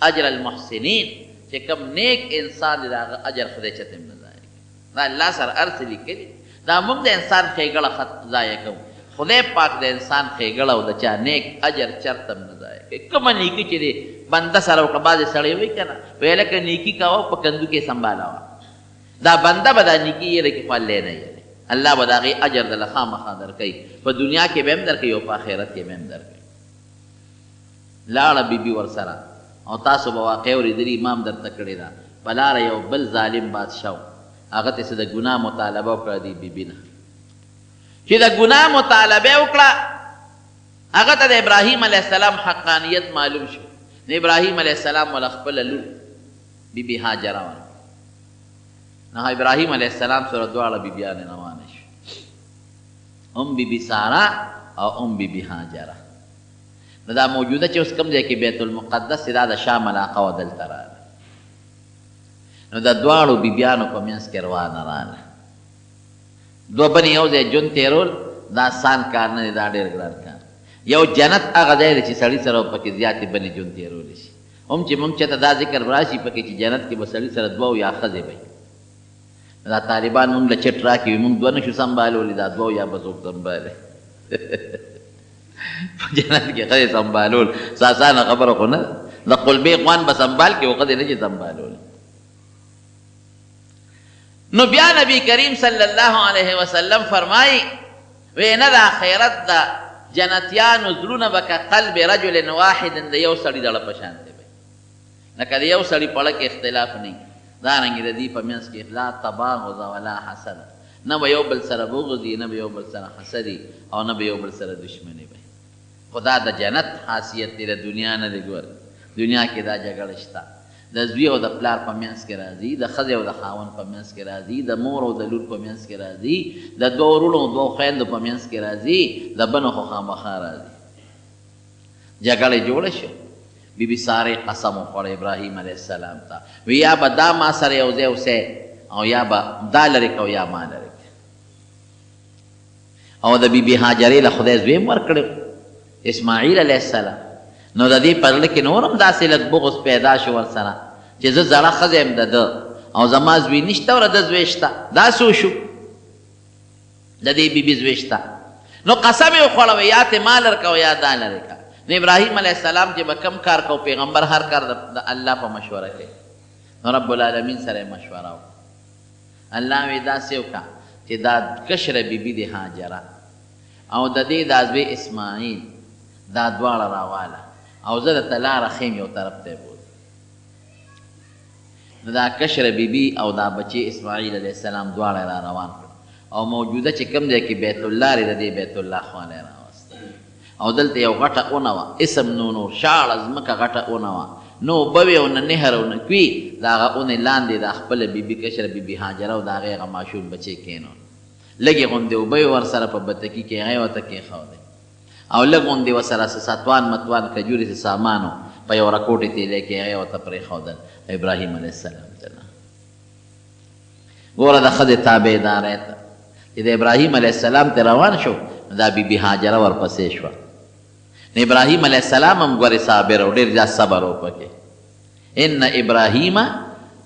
اجر المحسنین چې کوم نیک انسان دی د هغه اجر خدای چاته هم نه ضایع کوي دا الله سره هر څه لیکلي دا موږ د انسان ښېګړه ضایع کوو خدای پاک د انسان ښېګړه او د چا نیک اجر چرته هم نه ضایع کوي کومه نیکي چې دی بنده سره وکړه بعضې سړی وایي که نه وایي لکه نیکي کوه په کندو کې سنبالوه دا بنده به دا نیکي یېره کې خو الله نه یېري الله به د هغې اجر دله خامخا درکوي په دنیا کې به هم درکوي او په آخرت کې به هم درکوي لاړه بیبي ورسره او تاسو به واقع اورېدلي امام درته کړې ده په لاره یو بل ظالم بادشاه و هغه ته څه د ګناه مطالبه وکړه دې بیبي نه چې د ګناه مطالبه وکړه هغه ته د ابراهیم علیه السلام حقانیت معلوم شو نو ابراهیم علیه السلام وله خپله لور بیبي هاجره ورکړه نو ابراهیم علیه السلام سره دواړه بیبیانې روانې شو بی بی سارا او بی بی هاجره. نو دا موجوده چې اوس کوم ځای کې بیت المقدس دا د شام علاقه وه دلته راغله. نو د دواړو بیبیانو په منځ کې روانه راغله. دوه بنې یو ځای ژوند تېرول دا آسان کار نه دی، دا ډېر ګران کار. یو جنت هغه ځای دی چې سړي سره پکې زیاتې بنې ژوند تېرولی شي. هم چې موږ چېرته دا ذکر راشي پکې چې جنت کې به سړي سره دوه یا ښځې به دا طالبان موږ له چټ راکړي وي، موږ دوه نه شو سنبالولی، دا دوه یا به څوک سنبالي. په جنت کې ښځې سنبالول څه اسانه خبره خو نه ده. د قلبې خوان به سنبال کړي، خو ښځې نه شي سنبالولی. نو بیا نبی کریم صلی الله علیه وسلم فرمایي وی نه دا خیرت ده جنتیانو زړونه به که قلب رجل واحد د یو سړي زړه په شانتې وي، لکه د یو سړي په اړه کې اختلاف نه وي. دارنګې د دې په منځ کې لا تباغض ولا حسد، نه به یو بل سره بغض وي، نه به یو بل سره حسد وي، او نه به یو بل سره دشمني وي. خو دا د جنت خاصیت دی، د دنیا نه دی. ګوره دنیا کې دا جګړه شته، د زوی او د پلار په منځ کې راځي، د ښځې او د خاوند په منځ کې راځي، د مور او د لور په منځ کې راځي، د دوه وروڼو او دوه خویندو په منځ کې راځي، د بنو خو خامخا راځي. جګړه جوړه شوه. بی بی سارې قسم وخوړه ابراهیم علیه السلام ته، وی یا به دا ما سره یو ځای اوسئ او یا به دا لرې که او یا ما لرې که. او د بی بی هاجرې له خدای زوی هم ورکړی اسماعیل علیه السلام. نو د دې په زړه کې نور هم داسې لږ بغض پیدا شو ورسره چې زه زړه ښځه یم د ده او زما زوی نشته او د ده زوی شته. داسې وشو د دې بیبي زوی شته. نو قسم یې وخوړه یا ته ما لرکه او یا دا لرکه. نو ابراهیم علیه السلام چې به کم کار کو، پیغمبر هر کار د الله په مشوره کوي. نو رب العالمین سره یې مشوره وکړه. الله وی داسې وکړه چې دا کشره بیبي د هاجره او د دې دا زوی اسماعیل دا دواړه راواله او زه درته لاره ښیم یو طرف ته یې بوځم. نو دا کشره بیبي او دا بچی اسماعیل علیه السلام دواړه را روان کړل او موجوده چې کوم ځای کې بیت الله دی د دې بیت الله خواله یې راوسته. او دلته یو غټه اونه وه، اسم نو شاړه ځمکه غټه اونه وه، نو اوبه وې او نه نهر او نه کوي. د هغه اونې لاندې د خپله بیبي کشره بیبي هاجره او د هغې هغه ماشوم بچی کېنول. لږې غوندې اوبه یې ورسره په بتکي کې هغې ورته کېښودې او لږ غوندې ورسره څه ساتوان متوان کجورې څه سامانو په یو رکوټې تیلی کې هغې ورته پرېښودل ابراهیم علیه السلام ته. ګوره د ښځې تابعداری ته چې د ابراهیم علیه السلام ته روان شو، دا بیبي هاجره ورپسې شوه. نو ابراهیم علیه السلام هم ګورې صابر او ډېر زیات صبر و پکې. ان ابراهیم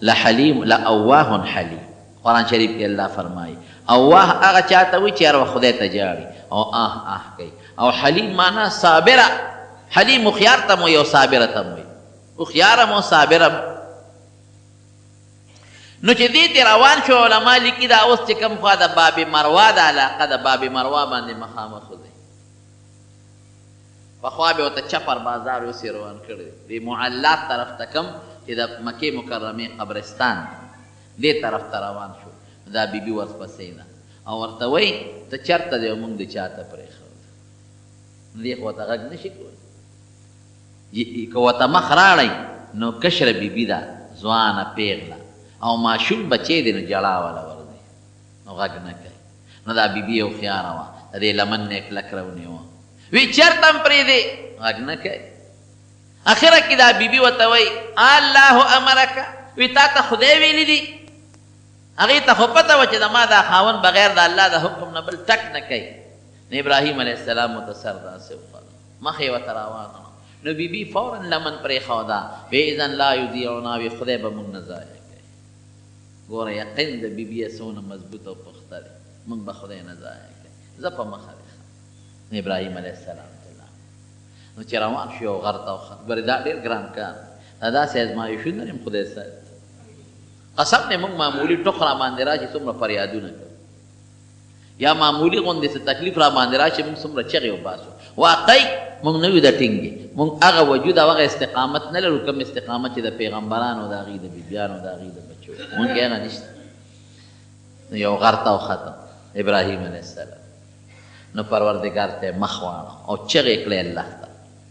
لحلیم لأواه حلیم. قرآن شریف کې الله فرمایي اواه هغه چاته وي چې هر وخت خدای ته جاړي او آه کوي. او حلیم معنا صابره. حلیم هوښیار ته م وایي او صابره ته م وایي، هوښیاره م او صابره م. نو چې دې ته روان شو، علما لیکي دا اوس چې کوم خوا د باب مروه د علاقه د باب مروه باندې مخامخ دی. پخوا به ورته چپر بازار اوس یې روان کړی دی معلات طرف ته کوم چې د مکې مکرمې قبرستان دې طرف ته روان شو. دا بیبي ورپسې ده او ورته وایي ته چېرته دی او موږ د چا ته پرېښود. دې خو ورته غږ نه شي کولی. که ورته مخ راړئ نو کشره بیبي ده، ځوانه پیغله او ماشوم بچی دی، نو جړا والا ورځي نو غږ نه کوي. نو دا بیبي یې هوښیاره وه، د دې لمن نه یې کلک راونیوه. وی چېرته هم پرېږدې غږ نه کوي. اخره کې دا بیبي ورته وایي الله امرکه، وی تا ته خدای ویلی دي. هغې ته خو پته وه چې زما دا خاوند بغیر د الله د حکم نه بل ټک نه کوي. نو ابراهیم علیه السلام ورته سر داسې وخوړه، مخ یې ورته روانه وه. نو بیبي فورا لمن پرېښوده، وی اذن لا یضیعنا، وی خدای به موږ نه ضایع کوي. ګوره یقین د بیبي یې څومره مضبوط او پخته دی، موږ به خدای نه ضایع کوي. زه په مخه دی. نو ابراهیم علیه السلام ته نو چې روان شو یو غر ته وخت. ګورې دا ډېر ګران کار دی، دا داسې ازمایښونه یم خدای ساتي. قسم دی موږ معمولي ټوک را باندې راشي څومره فریادونه کوو، یا معمولي غوندې څه تکلیف را باندې راشي موږ څومره چغې وباسو. واقعي موږ نه یو د ټینګې، موږ هغه وجود او هغه استقامت نه لرو کوم استقامت چې د پیغمبرانو د هغې د بیبیانو د هغې د بچو موږ کې هغه نشته. نو یو غر ته وختم ابراهیم علیه السلام. نو پروردګار ته مخ واړه او چغې کړې الله ته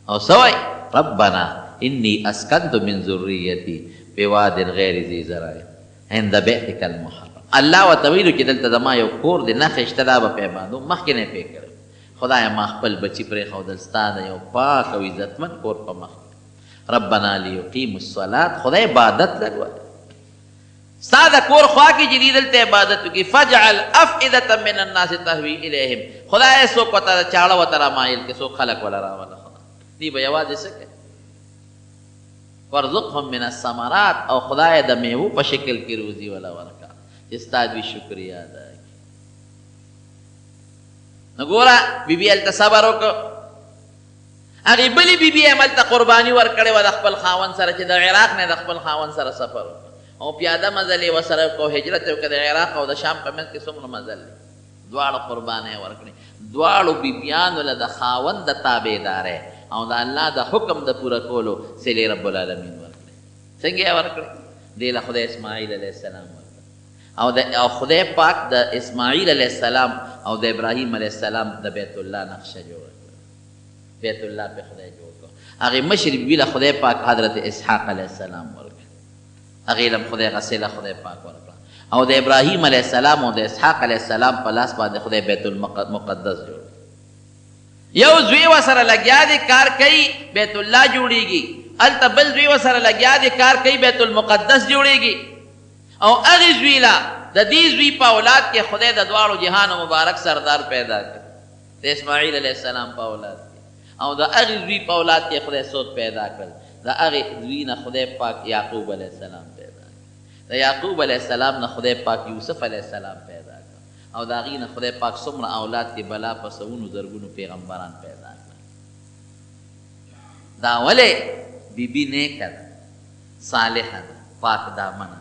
او څه وایي ربنا انی اسکنت من ذریتی بواد غیر ذی زرع. عند بیتک المحرم. الله ورته ویلو چې دلته زما یو کور دی نښه شته دا به پې باندو مخکې نه یې پې کړی. خدایه ما خپل بچي پرېښودل ستا د یو پاک او عزتمن کور په مخ کې. ربنا لیقیموا الصلاة، خدای عبادت لګولی ستا د کور خوا کې چې دی دلته عبادت وکړي. فجعل افئدة من الناس تهوي الیهم، خدای څوک ورته چاړه ورته رامایل کړي، څوک خلک وله راوله. دی به یوازې څه کوي؟ وارزقهم من الثمرات، او خدای د میوو په شکل کې روزي وله ورکړه چې ستا دوی شکریا ادا کړي. نو ګوره بیبي هلته صبر وکړه. هغې بلې بیبي هم هلته قرباني ورکړې وه د خپل خاوند سره چې د عراق نه د خپل خاوند سره سفر وکړه او پیاده مزل یې ورسره وکړه، هجرت یې وکړه د عراق او د شام په منځ کې څومره مزل دی. دواړه قربانۍ ورکړې، دواړو بیبیانو له د خاوند د تابعدارۍ او د الله د حکم د پوره کولو صلې رب العالمین ورکړې. څنګه یې ورکړې؟ دې له خدای اسماعیل علیه السلام ورکړه او خدای پاک د اسماعیل علیه السلام او د ابراهیم علیه السلام د بیت الله نقشه جوړه کړه. بیت الله پې خدای جوړ کړه. هغې مشر بیبي له خدای پاک حضرت اسحاق علیه السلام ورکړه. هغې له خدای غسله خدای پاک ورکړه او د ابراهیم علیه السلام او د اسحاق علیه السلام په لاس باندې خدای بیت المقدس جوړ. یو زوی ورسره لګیا دی کار کوي بیت الله جوړیږي، هلته بل زوی ورسره لګیا دی کار کوي بیت المقدس جوړیږي. او هغې زوی له د دې زوی په اولاد کې خدای د دواړو جهانو مبارک سردار پیدا کړ د اسماعیل علیه السلام په اولاد کې، او د هغې زوی په اولاد کې خدای څوک پیدا کړل؟ د هغې زوی نه خدای پاک یعقوب علیه السلام پیدا کړ. د یعقوب علیه السلام نه خدای پاک یوسف علیه السلام پیدا کړ او د هغې نه خدای پاک څومره اولاد کې بلا په سوونو زرګونو پیغمبران پیدا کړل. دا ولې بیبي نیکه ده، صالحه ده، پاک دامنه.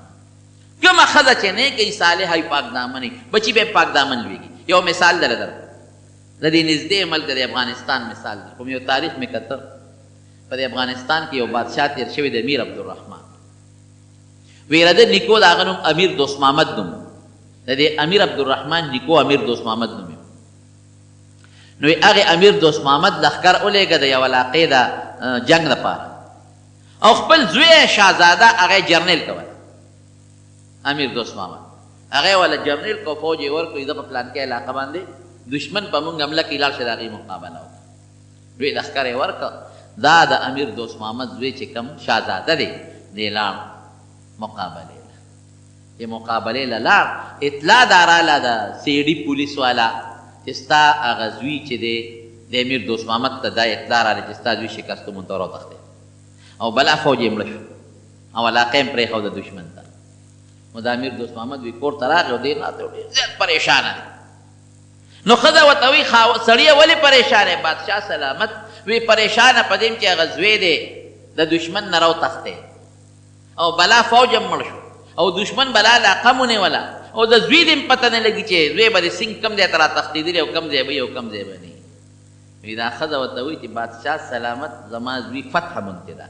کومه ښځه چې نیکه وي، صالحه وي، پاک دامنه وي، بچي به پاک دامن لویږي. یو مثال دله درکړم، د دې نږدې ملک د افغانستان مثال دی. کوم یو تاریخ مې کتل، په دې افغانستان کې یو بادشاه تېر شوی د امیر عبدالرحمن، ویره د نیکو د هغه نوم امیر دوست محمد نوم، د دې امیر عبدالرحمن نیکو امیر دوست محمد نوم. نو هغې امیر دوست محمد لښکر ولېږه د یو علاقې د جنګ دپاره، او خپل زوی شهزاده هغه جرنیل کوله. امیر دوست محمد هغه ولا جرنیل کو فوج یې ورکړو، د په پلان کې علاقه باندې دشمن په مونږ حمله کې لاړ شي، د هغې مقابله وکړه. دوی لښکر یې ورکړه. دا د امیر دوست محمد زوی چې کوم شهزاده دی، دی لاړ مقابلې له. چې مقابلې له لاړ، اطلاع دا راله د سی ډي پولیس والا چې ستا هغه زوی چې دی د امیر دوست محمد ته دا اطلاع راله چې ستا زوی شکستومون ته راوتښتېد او بلا فوج یې مړه شو او علاقه یې پرېښوده دشمن ته. نو د امیر دوست محمد وی کور ته راغی او دی ناست ډېر زیات پریشانه دی. نو ښځه ورته وایي سړیه ولې پریشانه یې؟ بادشاه سلامت وی پریشانه په دې چې هغه زوی دی د دشمن نه راوتښتېد او بلا فوج هم مړ شو او دشمن بلا علاقه مو نیوله او د زوی دې هم پته نه لګي چې زوی به د سینګ کم ځای ته راتښتېدلی او کم ځای به یې او کم ځای به نه وي. دا ښځه ورته وایي چې بادشاه سلامت زما زوی فتح مونتې ده،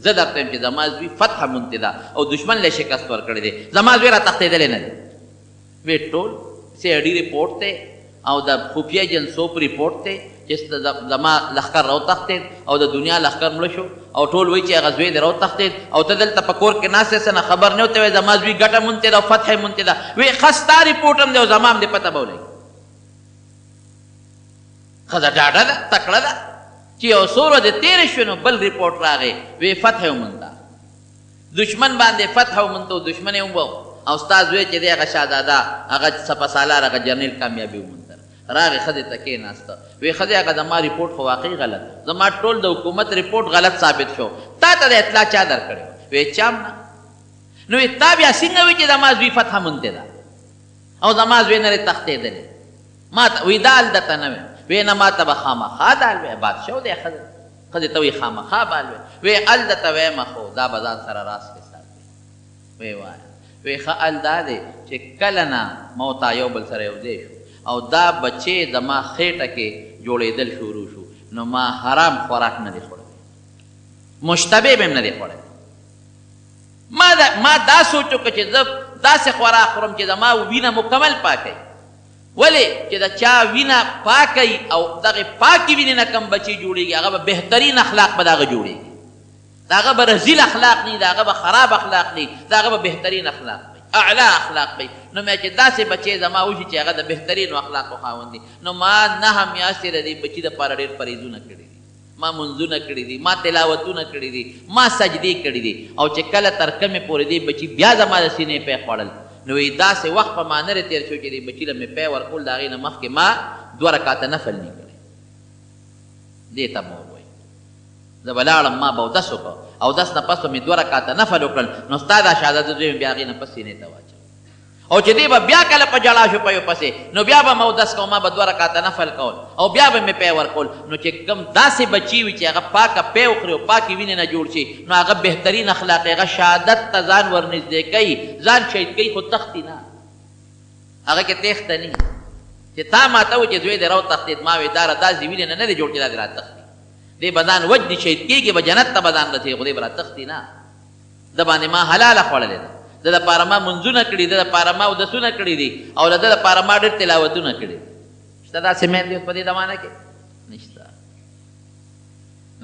زه درته یم چې زما زوی فتح مونتې ده او دشمن له شکست ورکړی دی، زما زوی راتښتېدلی نه دی. وی ټول سی آی ډي رپورټ دی او د خفیه ایجنسو په رپورټ دی چې زما لښکر راوتښتېد او د دنیا لښکر مړه شو او ټول وایي چې هغه زوی دی راوتښتېد او ته دلته په کور کې ناست یې، څه نه خبر نه ورته وایي زما زوی ګټه مونتې ده او فتح یې مونتې ده. وی ښه ستا رپورټ هم دی او زما هم دې پته به ولګي. ښځه ډاډه ده، تکړه ده چې یو څو ورځې تېرې شوې نو بل رپورټ راغی، وی فتح یې ومونده، دشمن باندې فتح ومونده او دشمن یې وموه او ستا زوی چې دی هغه شهزاده هغه سپه سالار هغه جرنیل کامیابي ومونده. راغې ښځې ته کېناسته، وی ښځې هغه زما رپورټ خو واقعي غلط، زما ټول د حکومت رپورټ غلط ثابت شو، تا ته د اطلاع چا درکړې؟ وی چا هم نه. نو وی تا بیا څنګه وایي چې زما زوی فتح مونتې ده او زما زوی نه دی تښتېدلی؟ ما ته وی دا حال درته نه ویم. وی نه ما ته به خامخا دا حال وی. بادشاه دی ښځې ته وی خامخا به حال وی. وی حل درته ویمه خو دا به ځان سره راس کې ساتي. وی وایه. وی ښه حل دا دی چې کله نه ما تا یو بل سره یو ځای شو او دا بچې زما خېټه کې جوړېدل شروع شو، نو ما حرام خوراک نه دی خوړلی، مشتبه به هم نه دی خوړلی. ما دا سوچ وکړه چې زه داسې خوراک خورم چې زما وینه مکمل پاکوي. ولې چې د چا وینه پاکوي او دغې پاکې وینې نه کم بچې جوړېږي، هغه به بهترین اخلاق به د هغه جوړېږي. د هغه به رزیل اخلاق نه د هغه به خراب اخلاق نه د هغه به بهترین اخلاق وي اعلی اخلاق وي نو مې چې داسې بچی زما وشي چې هغه د بهترینو اخلاقو خاوند دي نو ما 9 میاشتې د دې بچي دپاره ډېر فریضونه کړي دي ما منځونه کړي دي ما تلاوتونه کړي دي ما سجدې کړي دي او چې کله تر کمې پورې دی بچي بیا زما د سینې پی خوړل نو داسې وخت په ما نه تېر شو چې د بچي له مې پی ورکول د هغې نه مخکې ما 2 رکاته نفل نه کړی دې ته مو ووایي زه به لاړم ما به اودس وکړه اودس نه پس به مې 2 رکاته نفل وکړل نو ستا دا شهادت زوی مې بیا هغې نه پس سینې ته واچوه او چې دی به بیا کله په جړا شو په یو پسې نو بیا به مې اودس کوم ما به 2 رکاته نفل کول او بیا به مې پی ورکول نو چې کوم داسې بچي وي چې هغه پاکه پی وخوري او پاکې وینې نه جوړ شي نو هغه بهترین اخلاق هغه شهادت ته ځان ورنږدې کوي ځان شهید کوي خو تښتي نه هغه کې تېښته نه چې تا ما ته و چې زوی دې راو تښتېد ما وې دا داسې وینې نه دی جوړ چې دا دې را تښتي دې به ځان وجدي شهید کېږي به جنت ته به ځان رسېږي خو دې به را تښتي نه د باندې ما حلاله خوړلې ده د دپاره ما منځونه کړي د دپاره ما اودسونه کړي دي او د ده دپاره ما ډېر تلاوتونه کړي دي شته داسې میندې په دې زمانه کې نشته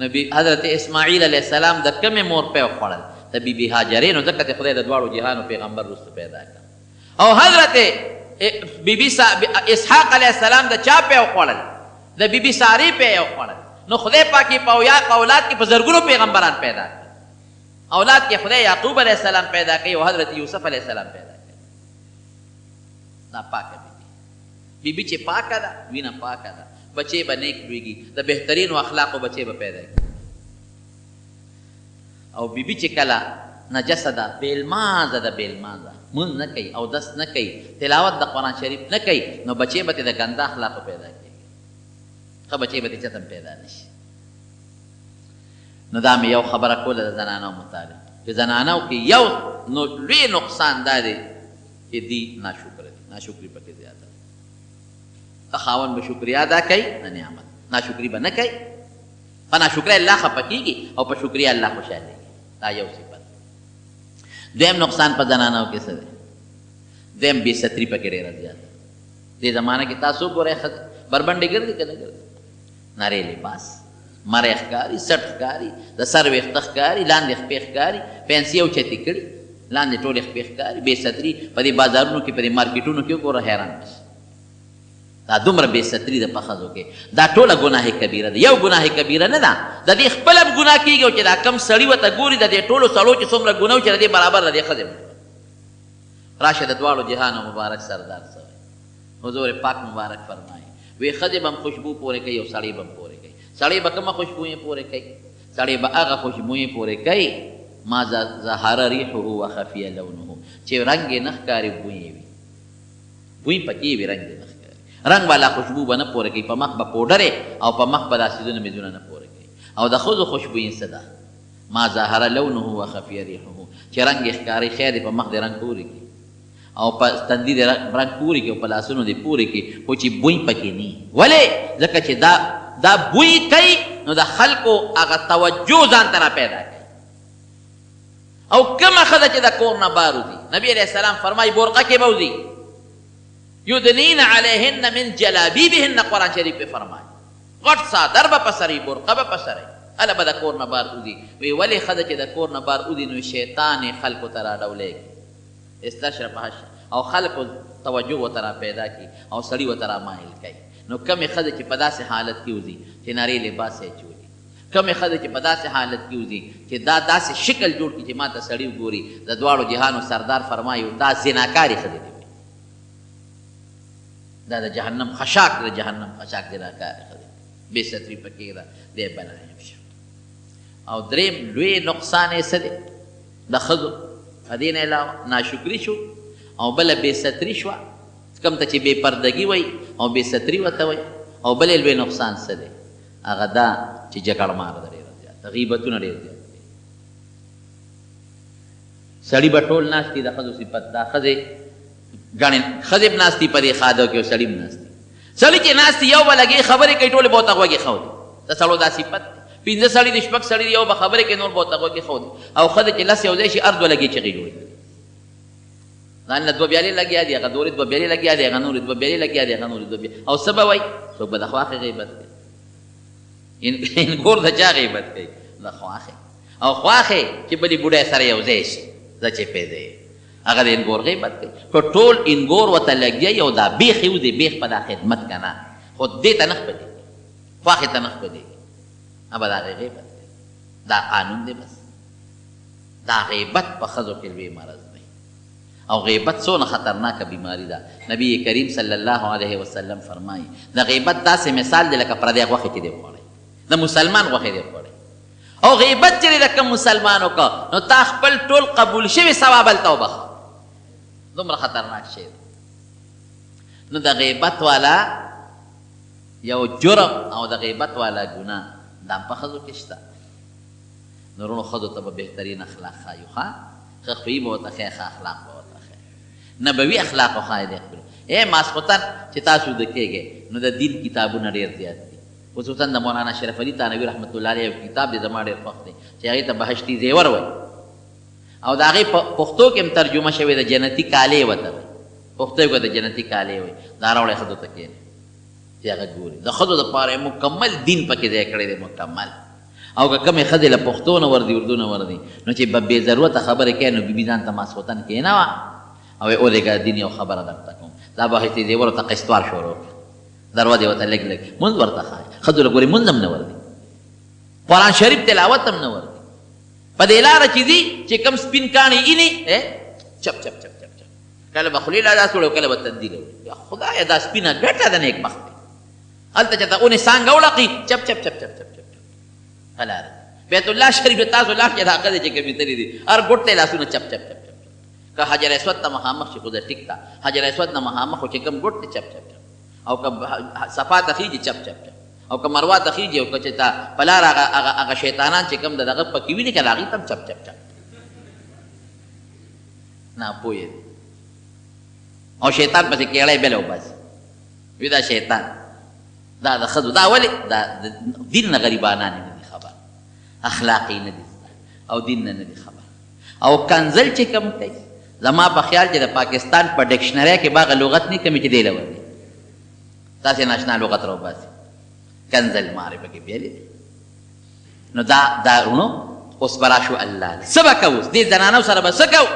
نبی حضرت اسماعیل علیه السلام د کمې مور پی وخوړل د بیبي هاجرې نو ځکه چې خدای د دواړو جهانو پیغمبر وروسته پیدا کړه او حضرت بیبي اسحاق علیه السلام د چا پی وخوړل د بیبي سارې پی وخوړل نو خدای پاک یې په اولاد کې په زرګونو پیغمبران پیدا کړي اولاد کې خدای یعقوب علیه السلام پیدا کوي او حضرت یوسف علیه السلام پیدا کوي دا پاکه بیبي چې پاکه ده وینه پاکه ده بچې به نیک لویږي د بهترینو اخلاقو بچې به پیدا کوي او بیبي چې کله نجسه ده بېلمانځه ده بېلمانځه مونځ نه کوي اودس نه کوي تلاوت د قرآن شریف نه کوي نو بچې به ترې د ګنده اخلاقو پیدا کېږي ښه بچې به ترې چته پیدا نه شي نو دا مې یو خبره کوله د زنانو متعلق چې زنانو کې یو لوی نقصان دا دی چې دوی ناشکره دي ناشکري پکې زیاته ده خاوند به شکریا ادا کوي نه نعمت ناشکري به نه کوي په ناشکرۍ الله خفه کېږي او په شکریا الله خوشحالېږي دا یو صفت دویم نقصان په زنانو کې څه دی دویم بې ستري پکې ډېره زیاته دې زمانه کې تاسو ګورئ ښځې بربنډې ګرځي که نه ګرځي نری لباس مری ښکاري سټ ښکاري د سر ویښته ښکاري لاندې خپې ښکاري پنسي اوچتې کړي لاندې ټولې خپې ښکاري بې ستري په دې بازارونو کې په دې مارکیټونو کې وګوره حیران بشي دا دومره بې ستري ده په ښځو کې دا ټوله ګناه کبیره ده یو ګناه کبیره نه ده د دې خپله هم ګناه کېږي او چې دا کم سړي ورته ګوري د دې ټولو سړو چې څومره ګناه و چې د دې برابر د دې ښځې راشه د دواړو جهانو مبارک سردار سوی حضور پاک مبارک فرمایي وی ښځې به هم خوشبو پورې کوي او سړی به هم پورې کوي سړی به کومه خوشبویې پورې کوي سړی به هغه خوشبویې پورې کوي ما ظهر ریحه وخفیه لونه چې رنګ یې نه ښکاري بوی وي بوی پکې وي رنګ یې نه ښکاري رنګ والا خوشبو به نه پورې کوي په مخ به پوډرې او په مخ به دا څیزونه میزونه نه پورې کوي او د ښځو خوشبویي څه ده ما ظهر لونه وخفیه ریحه چې رنګ یې ښکاري خیر یې په مخ دې رنګ پورې کړي او په تندي دې رنګ پورې کړي او په لاسونو دې پورې کړي خو چې بوی پکې نه ولې ځکه چې دا بوی کوي نو د خلکو هغه توجه ځان ته را پیدا کوي او کومه ښځه چې د کور نه بار وځي نبي علیه السلام فرمایي برقه کې به وځي یدنین علیهن من جلابیبهن قرآن شریف پې فرمایي غټ څادر به په سر وي برقه به په سر وي هله به د کور نه بار وځي وی ولې ښځه چې د کور نه بار وځي نو شیطان یې خلکو ته راډولیږي استشرفها او خلکو توجه ورته را پیدا کړي او سړي ورته را مایل کوي نو کمې ښځې چې په داسې حالت کې وځي چې نری لباس یې اچولي کمې ښځې چې په داسې حالت کې وځي چې دا داسې شکل جوړ کړي چې ما ته سړي وګوري د دواړو جهانو سردار فرمایي دا زناکارې ښځې دي دا د جهنم خشاک د جهنم خشاک زناکارې ښځې بې ستري پکې ده دی بلایم شو او دریم لوی نقصان یې څه دی د ښځو په دې نه علاوه ناشکري شو او بله بې ستري شوه کم ته چې بې پردګي وایي او بې ستري ورته وایي او بلې لوی نقصان څه دی هغه دا چې جګړه مار ده ډېره زیاته غیبتونه ډېر زیات دي سړي به ټول ناست دي د ښځو صفت دا ښځې ګڼې ښځې به ناست دي په دې خادو کې او سړي به ناست دي سړي چې ناست دي یو به لګې خبرې کوي ټولې به ورته غوږې ښه دي د سړو دا صفت دی 15 سړي دي 6 سړي دي یو به خبرې کوي نور به ورته غوږې ښه دي او ښځې چې لس یو ځای شي هر دوه لګې چغې جوړې ځان له دوه بیالې لګیا دي هغه نورې دوه بیالې لګیا دي هغه نورې دوه بیالې لګیا دي هغه نورې دوه بیالې او څه به وایي څوک به د خواښې غیبت کوي ګور د چا غیبت کوي د خواښې او خواخې چې بلې بوډۍ سره یو ځای شي زه چې پیدا هغه د انګور غیبت کوي که ټول انګور ورته لګیا یو دا بیخ یو د بیخ په دا خدمت که نه خو دې ته نه خپلېږي خواښې ته نه خپلېږي هغه د هغې غیبت دی دا قانون دی بس دا غیبت په ښځو کې لوی مرض دی او غیبت څونه خطرناکه بیماري ده نبی کریم صلی الله علیه وسلم فرمایي د غیبت داسې مثال دی لکه پردی غوښې چې دی خوړی د مسلمان غوښې دی خوړی او غیبت چې د کوم مسلمان وکړه نو تا خپل ټول قبول شوي ثواب هلته وبخه دومره خطرناک شی دی نو د غیبت والا یو جرم او د غیبت والا ګناه دا په ښځو کې شته نو وروڼو ښځو ته به بهترین اخلاق ښایو ښه ښه خوی به ورته ښایي ښه اخلاق به ورته ښایي نبوي اخلاق وښایي د خپلو ماسخوتن چې تاسو د کېږئ نو د دین کتابونه ډېر زیات دي خصوصا د مولانا شرف علي تانوي رحمت الله علیه یو کتاب دی زما ډېر خوښ دی چې هغې ته بهشتي زیور وایي او د هغې په پښتو کې هم ترجمه شوې ده جنتي کالې ورته وایي پښتو کې د جنتي کالې وایي دا راوړی ښځو ته کښېني چې هغه ګوري د ښځو دپاره مکمل دین پکې ځای کړی دی مکمل او که کومې ښځې له پښتو نه وردي اردو نه وردي نو چې به بې ضرورته خبرې کوي نو بیبي ځان ته ماسخوتن کښېنوه او یې ولېږه دین یو خبره درته کوم دا بهشتي زیور ورته قسطوار شروع کړه دروازې ورته لږ لږ مونځ ورته ښایي ښځو له ګورې مونځ هم نه وردي قرآن شریف تلاوت هم نه وردي په دې لاره چې ځي چې کوم سپین کاڼي اینې چپ چپ چپ چپ چپ کله به خولې لا داسې وړي او کله به تندي له وړي یا خدایه دا سپینه ګټه د نیکبخت دی هلته چې ته اونې څانګه وړقي چپ چپ چپ چپ چپ چپ حلال بیت الله شریف تاسو لاس چې د هغه دی چې کمیتلي دي هر ګوټ ته لاسونه چپ چپ چپ چپ که حجر اسود ته مخامخ شي خو د ټیک ته حجر اسود نه مخامخ خو چې کوم ګوټ ته چپ چپ چپ او که صفا ته خیږي چپ چپ چپ او که مروه ته خیږي او که چې ته په لار هغه شیطانان چې کوم د دغه پکې ویني که د هغې ته هم چپ چپ چپ ناپوهه دی او شیطان پسې کېړی بله وباسي وي دا شیطان دا د ښځو دا ولې دا د دین نه غریبانان نه دي خبر اخلاقي نه دي او دین نه دي خبر او کنزل چې کوم کوي زما په خیال چې د پاکستان په ډکشنرۍ کې به هغه لغت نه کمې چې دی له ورځي تاسې ناشنا لغت راوباسي کنزل معرفه کې بیلې دی نو دا وروڼو اوس به راشو الله له څه به کوو اوس دې زنانو سره به څه کوو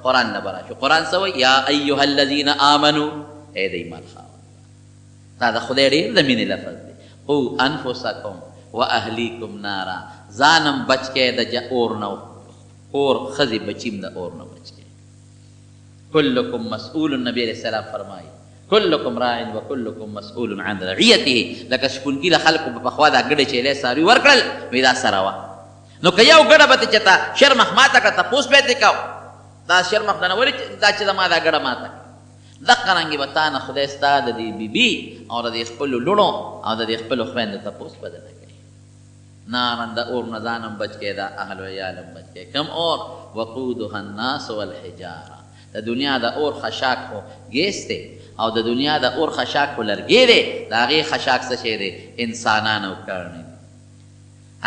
قرآن نه به راشو قرآن څه وایي یا ایها الذین آمنو ای د ایمان خاوند دا د خدای ډېر د مینې لفظ دی قو انفسکم و اهلیکم نارا ځانم بچ کې د اور نه اور ښځې بچیم د اور نه بچ کې کلکم مسئول نبی علیہ السلام فرمایي کلکم راع و کلکم مسئول عن رعیته لکه شپونکي له خلکو په پخوا دا ګډې چې یې څاروي ورکړل وایي دا سره وه نو که یو ګډه به ته چې ته شرمخ ماته کړه تپوس به یې ترې کوو دا شرمخ نه ولې دا چې زما دا ګډه ماته کړه دقه رنګې به تا نه خدای ستا د دې بیبي او د دې خپلو لوڼو او د دې خپلو خویندو تپوس به درنه کوي نارن د اور نه ځان هم بچ کې دا اهل ویال هم بچ کې کم اور وقودها الناس والحجاره د دنیا د اور خشاک خو ګیس دی او د دنیا د اور خشاک خو لرګی دی د هغې خشاک څه شی دی انسانان او کړنې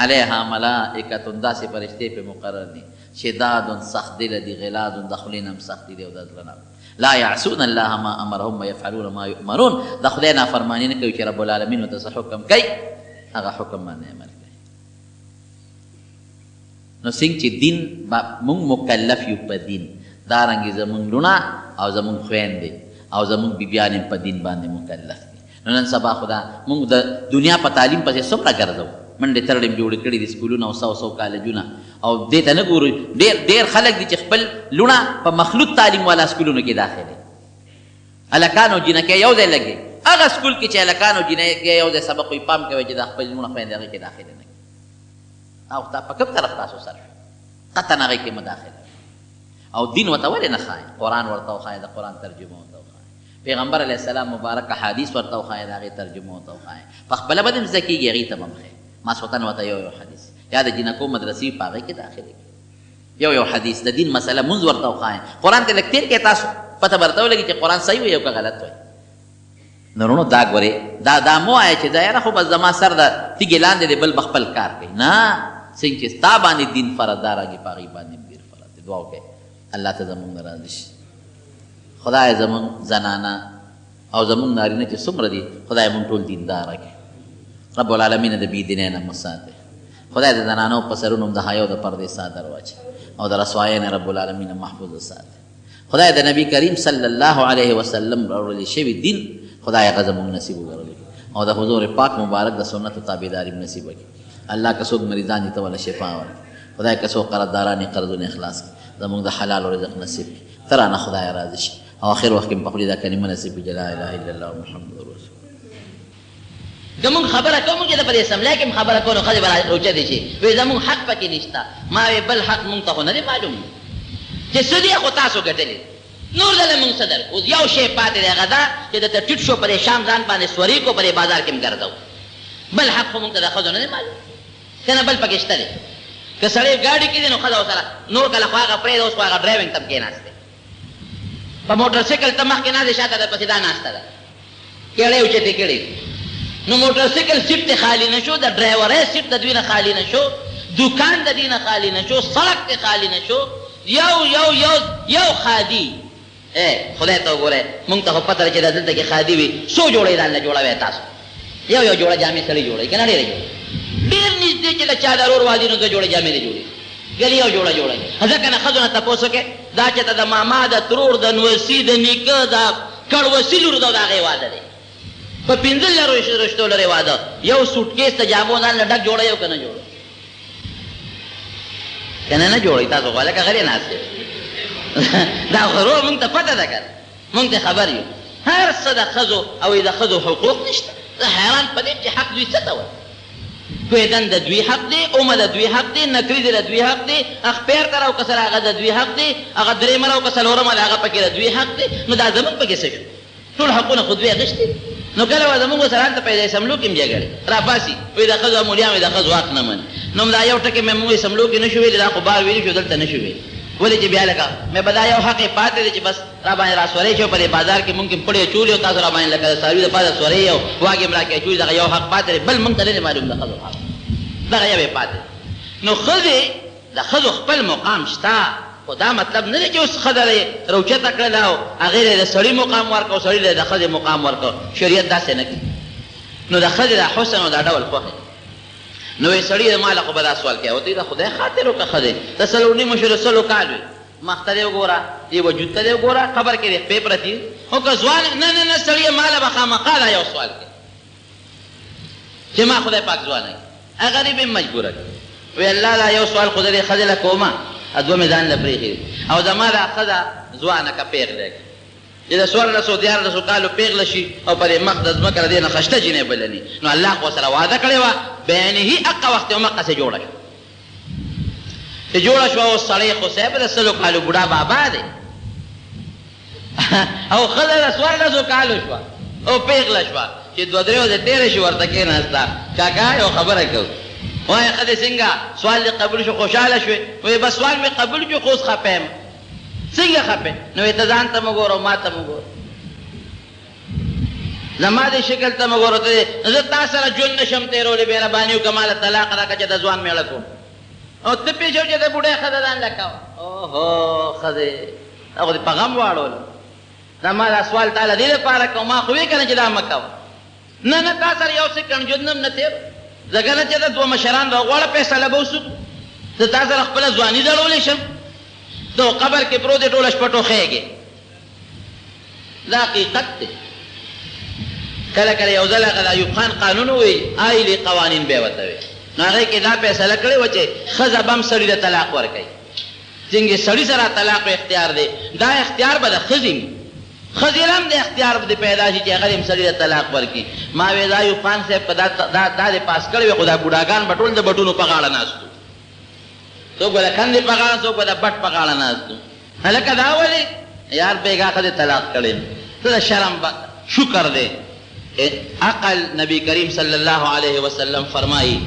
علیها ملائکة داسې فرشتې پې مقرر دي شداد سخت دله دي غلاظ د خولې نه هم سخت دي او د زړه نه لا یعصون الله ما امرهم ویفعلون ما یؤمرون د خدای نافرماني نه کوي چې رب العالمین ورته څه حکم کوي هغه حکم باندې عمل کوي نو څنګه چې دین موږ مکلف یو په دین دارنګې زمونږ لوڼه او زمونږ خویندې او زمونږ بیبیان هم په دین باندې مکلف دي نو نن سبا خو دا موږ د دنیا په تعلیم پسې څومره ګرځو منډې ترړې م جوړې کړي دي سکولونه او سو کالجونه او دې ته نه ګورو ډېر خلک دي چې خپل لوڼه په مخلوط تعلیم والا سکولونو کې داخلي هلکان او جینکۍ یو ځای لګي هغه سکول کې چې هلکان او جینکۍ یو ځای سبق وي پام کوئ چې دا خپل لوڼه خویندې هغې کې داخله نه کړي او تا په کوم طرف تاسو سر شو قطعا هغې کې مداخله او دین ورته ولې نه ښایي قرآن ورته وښایي د قرآن ترجمه ورته وښایي پیغمبر علیه السلام مبارک احادیث ورته وښایي د هغې ترجمه ورته وښایي په خپله به دې هم زده کېږي هغې ته به هم ښایي ماسخوتن ورته یو حدیث یا د جینکو مدرسې په هغې کې داخلې کړي یو حدیث د دین مسله مونځ ورته وښایي قرآن ته لږ تېر کړئ تاسو پته به درته ولګي چې قرآن صحیح وي او که غلط وي نو وروڼو دا ګورې دا مو وایه چې دا یاره خو بس زما سر د تیږې لاندې دی بل به خپل کار کوي نه څنګه چې ستا باندې دین فرض دا راګي په هغې باندې ډېر فرض دی دعا وکړئ الله ته زمونږ نه راضي شي خدای زمونږ زنانه او زمونږ نارینه چې څومره دي خدای مونږ ټول دینداره کړي رب العالمین د بې دینۍ نه مو ساتئ خدای د زنانو په سرونو د حیا او د پردې څادر واچي او د رسوایۍ نه رب العالمین محفوظ وساتي. خدای د نبی کریم صلی الله علیه وسلم راوړلی شوي دین خدای هغه زموږ نصیب وګرځوي او د حضور پاک مبارک د سنتو تابعداري نصیب وکړي. الله که څوک مریضان دي ته ولا شفا ورکړي. خدای که څوک قرضداران یې قرضونه اخلاص کړي زموږ د حلال رزق نصیب کړي. ته رانه خدای راضي شي او آخر وخت کې مې په خولې دا کلمه نصیب کړي لا اله الا الله محمد رسول. که مونږ خبره کوو چې د په دې اسمبلی کې خبره کوو نو ښځې به راوچتې شي وایي زمونږ حق پکې نشته. ما وی بل حق مونږ ته خو نه دی معلوم چې څه دي خو تاسو ګټلي نور دله مونږ څه درکو. اوس یو شی پاتې دی هغه دا چې درته ټیټ شو په دې شام ځان باندې سوري کو په دې بازار کې م ګرځو. بل حق خو مونږ ته د ښځو نه دی معلوم که نه بل پکې شته دی. که سړی ګاډي کې دی نو ښځه ورسره نور کله خو هغه پرېږده اوس خو هغه ډرایوینګ ته م کېناست دی. په موټر سایکل ته مخکې ناست دی شاته درپسې دا ناسته ده کېړی اوچتې کړې نو موټر سایکل سیټ ته خالی نه شو د ډرایورۍ سیټ د دوی نه خالی نه شو دکان د دوی نه خالی نه شو سړک ته خالی نه شو. یو خادي خدای ته وګورئ مونږ ته خو پته ده چې دا دلته کې خادي وي څو جوړې ځان له جوړوئ تاسو یو جوړه جامې سړی جوړوي که نه ډېرې جوړې ډېر نږدې چې د چا د رور واځي نو 2 جوړې جامې دې جوړوي ګلې یو جوړه جوړوي. ځکه نه ښځو نه تپوس وکړې دا چې ته د ماما د ترور د نوسي د نیکه د کړوسي لور د هغې واده دی په 15 رشتو لرې واده یو سوټکیس ته جامو ځان له ډک جوړوي او که نه جوړوي که نه جوړوي تاسو خو هلکه غلې ناست دا غرور مونږ ته پته ده که مونږ ته خبر یو هر څه د ښځو او د ښځو حقوق نشته. زه حیران په دې چې حق دوی څه ته وایي. کویدن د دوی حق دی اومه د دوی حق دی نکري د دوی حق دی اخپیر ته راو کسر هغه د دوی حق دی هغه درېیمه راو که څلورمه د هغه پکې د دوی حق دی. نو دا زمونږ پکې څه شو ټول حقونه خو دوی اخیستي نو کله به زمونږ سره هلته پیدا اسمبلو کې م جګړې راپاسي وایي د ښځو مولیان وایي د ښځو حق نه مني. نو دا یو ټکې مې موږ اسمبلو کې نه شو ویلي دا خو بار ویلي شو دلته نه شو ویلي ولې چې بیا لکه مې به دا یو حق یې پاتې دی چې بس را باندې را سورۍ شو په دې بازار کې مونږ پړې اچولي او تاسو را باندې لکه د څاروي دپاره سورۍ او واګې م راکې اچولي دغه یو حق پاتې دی بل مونږ ته نه دی معلوم د ښځو حق دغه یو یې پاتې نو ښځې د ښځو خپل مقام شته خو دا مطلب نه دی چې اوس ښځه یې روچته کړله او هغې ته د سړي مقام ورکړه او سړي ته د ښځې مقام ورکړه شریعت داسې نه کوي. نو د ښځې دا حسن او دا ډول خوښ نو یې سړي د ما له خو به دا سوال کوي ورته د خدای خاطر وکړه ښځې ته 4.5 شو 100 کال وي مخ ته دې وګوره دې وجود ته دې وګوره خبر کې دې پې پرتي خو که ځوان نه سړیه ما له به خامخا دا یو سوال کوي چې ما خدای پاک ځوانوي هغه دې به مجبوره کړي وی الله دا یو سوال خو دې ښځې له کومه دوه مې ځان له پرېښي او زما دا ښځه ځوانه که پېغله کړي چې د 1400 کالو پېغله شي او په دې مخ د ځمکه د دې نه خشته جینۍ بلني نو الله خو سره وعده کړې وه بیانهي هغه وخت یې مقصې جوړه شوه چې جوړه شوه اوس سړی خو صاحب د 100 کالو بوډا بابا دی او ښځه د 1400 کالو شوه او پېغله شوه چې 2-3 ورځې تېرې شي ورته کېناسته کاکا یو خبره کوو وایي ښځې څنګه سوال دې قبول شو خوشحاله شوې وایي بس سوال مې قبول شو خو اوس خفه یم څنګه خفه نو وایي ته ځان ته مه ګوره او ما ته مه ګوره زما دې شکل ته مه ګوره ته زه تا سره ژوند نه شم تېرولی مهرباني وکړه ما له طلاق راکړه چې د ځوان مېړه کوم او ته پېژنو چې د بوډۍ ښځه ځان له کوه اوهو ښځې دا خو دې په غم واړولو دا ما دا سوال تا له دې لپاره کوم ما خو ویې که نه چې دا مه کوه نه تا سره یو سکنډ ژوند هم نه تېر ځکه نه چې د 2 مشران راغواړه فیصله به وسو زه تا سره خپله ځواني ځړولی شم ته قبر کې پروت دی ټوله شپه ټوخېږې دا حقیقت دی کله کله یو ځل هغه د ایوب خان قانون ووایي آیلي قوانین به یې ورته وایي نو هغې کې دا فیصله کړې وه چې ښځه به هم سړي ته طلاق ورکوي څنګه سړي سره طلاق اختیار دی دا اختیار به د ښځې ښځې هم د اختیار دې پیدا شي چې هغه دې هم سړي ته طلاق ورکړي ما وی دا ایوب خان صاحب که دا دې پاس کړی وي خو دا بوډاګان به ټول د بټونو په غاړه ناست وو څوک به د کندې په غاړه څوک به د بټ په غاړه ناست وو هلکه دا ولې یار بېګا ښځې طلاق کړی ته د شرم شکر دی عقل نبی کریم صلی الله علیه وسلم فرمایي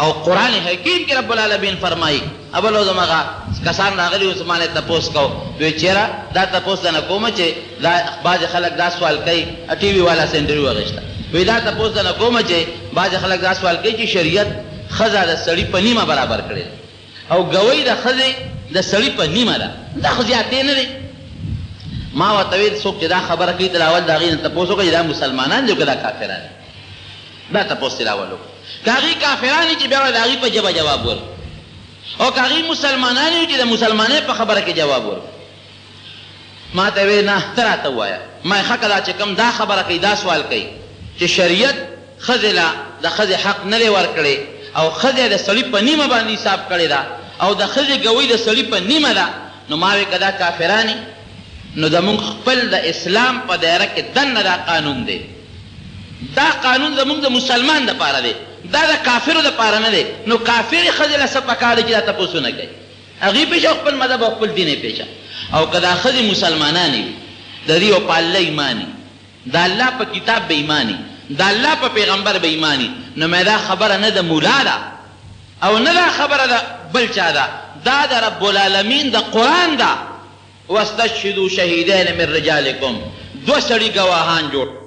او قرآن حکیم کې رب العالمین فرمایي اول او زمغه کسان راغلي اوس مانه تپوس کو دوی چیرې دا تپوس نه کوم چې دا بعض خلک دا سوال کوي ټي وي والا سنټریو غشته وی دا تپوس نه کوم چې بعض خلک دا سوال کوي چې شریعت ښځه د سړي په نیمه برابر کړي او ګوی د ښځې د سړي په نیمه ده دا خو زیاتې نه دی ما ورته ویل څوک چې دا خبره کوي تر اول د هغې نه تپوس وکړه چې دا مسلمانان دي او که دا کافران دا تپوس تر اول وکړه که هغوی کافران وي چې بیا به د هغوی په ژبه جواب ورکړي او که هغوی مسلمانان وي چې د مسلمانۍ په خبره کې جواب ورکړي. ما ته ویې نه ته راته ووایه. ما ښه که دا چې کوم دا خبره کوي دا سوال کوي چې شریعت ښځې له د ښځې حق نه دی ورکړی او ښځې د سړي په نیمه باندې حساب کړې ده او د ښځې ګوی د سړي په نیمه ده، نو ما وی که دا کافرانی نو زمونږ خپل د اسلام په دایره کې دننه دا قانون دی. دا قانون زمونږ د مسلمان دپاره دی، دا د کافرو دپاره نه دی. نو کافرې ښځې له څه پکار دی چې دا تپوسونه کوي؟ هغوی پېژه خپل مذهب او خپل دین یې پېژه. او که دا ښځې مسلمانانې وي د دې په الله ایماني، د الله په کتاب به ایماني، د الله په پیغمبر به ایماني، نو مې دا خبره نه د مولا ده او نه دا خبره د بل چا ده، دا د رب العالمین د قرآن ده. واستشهدوا شهیدین من رجالکم، 2 سړي ګواهان جوړ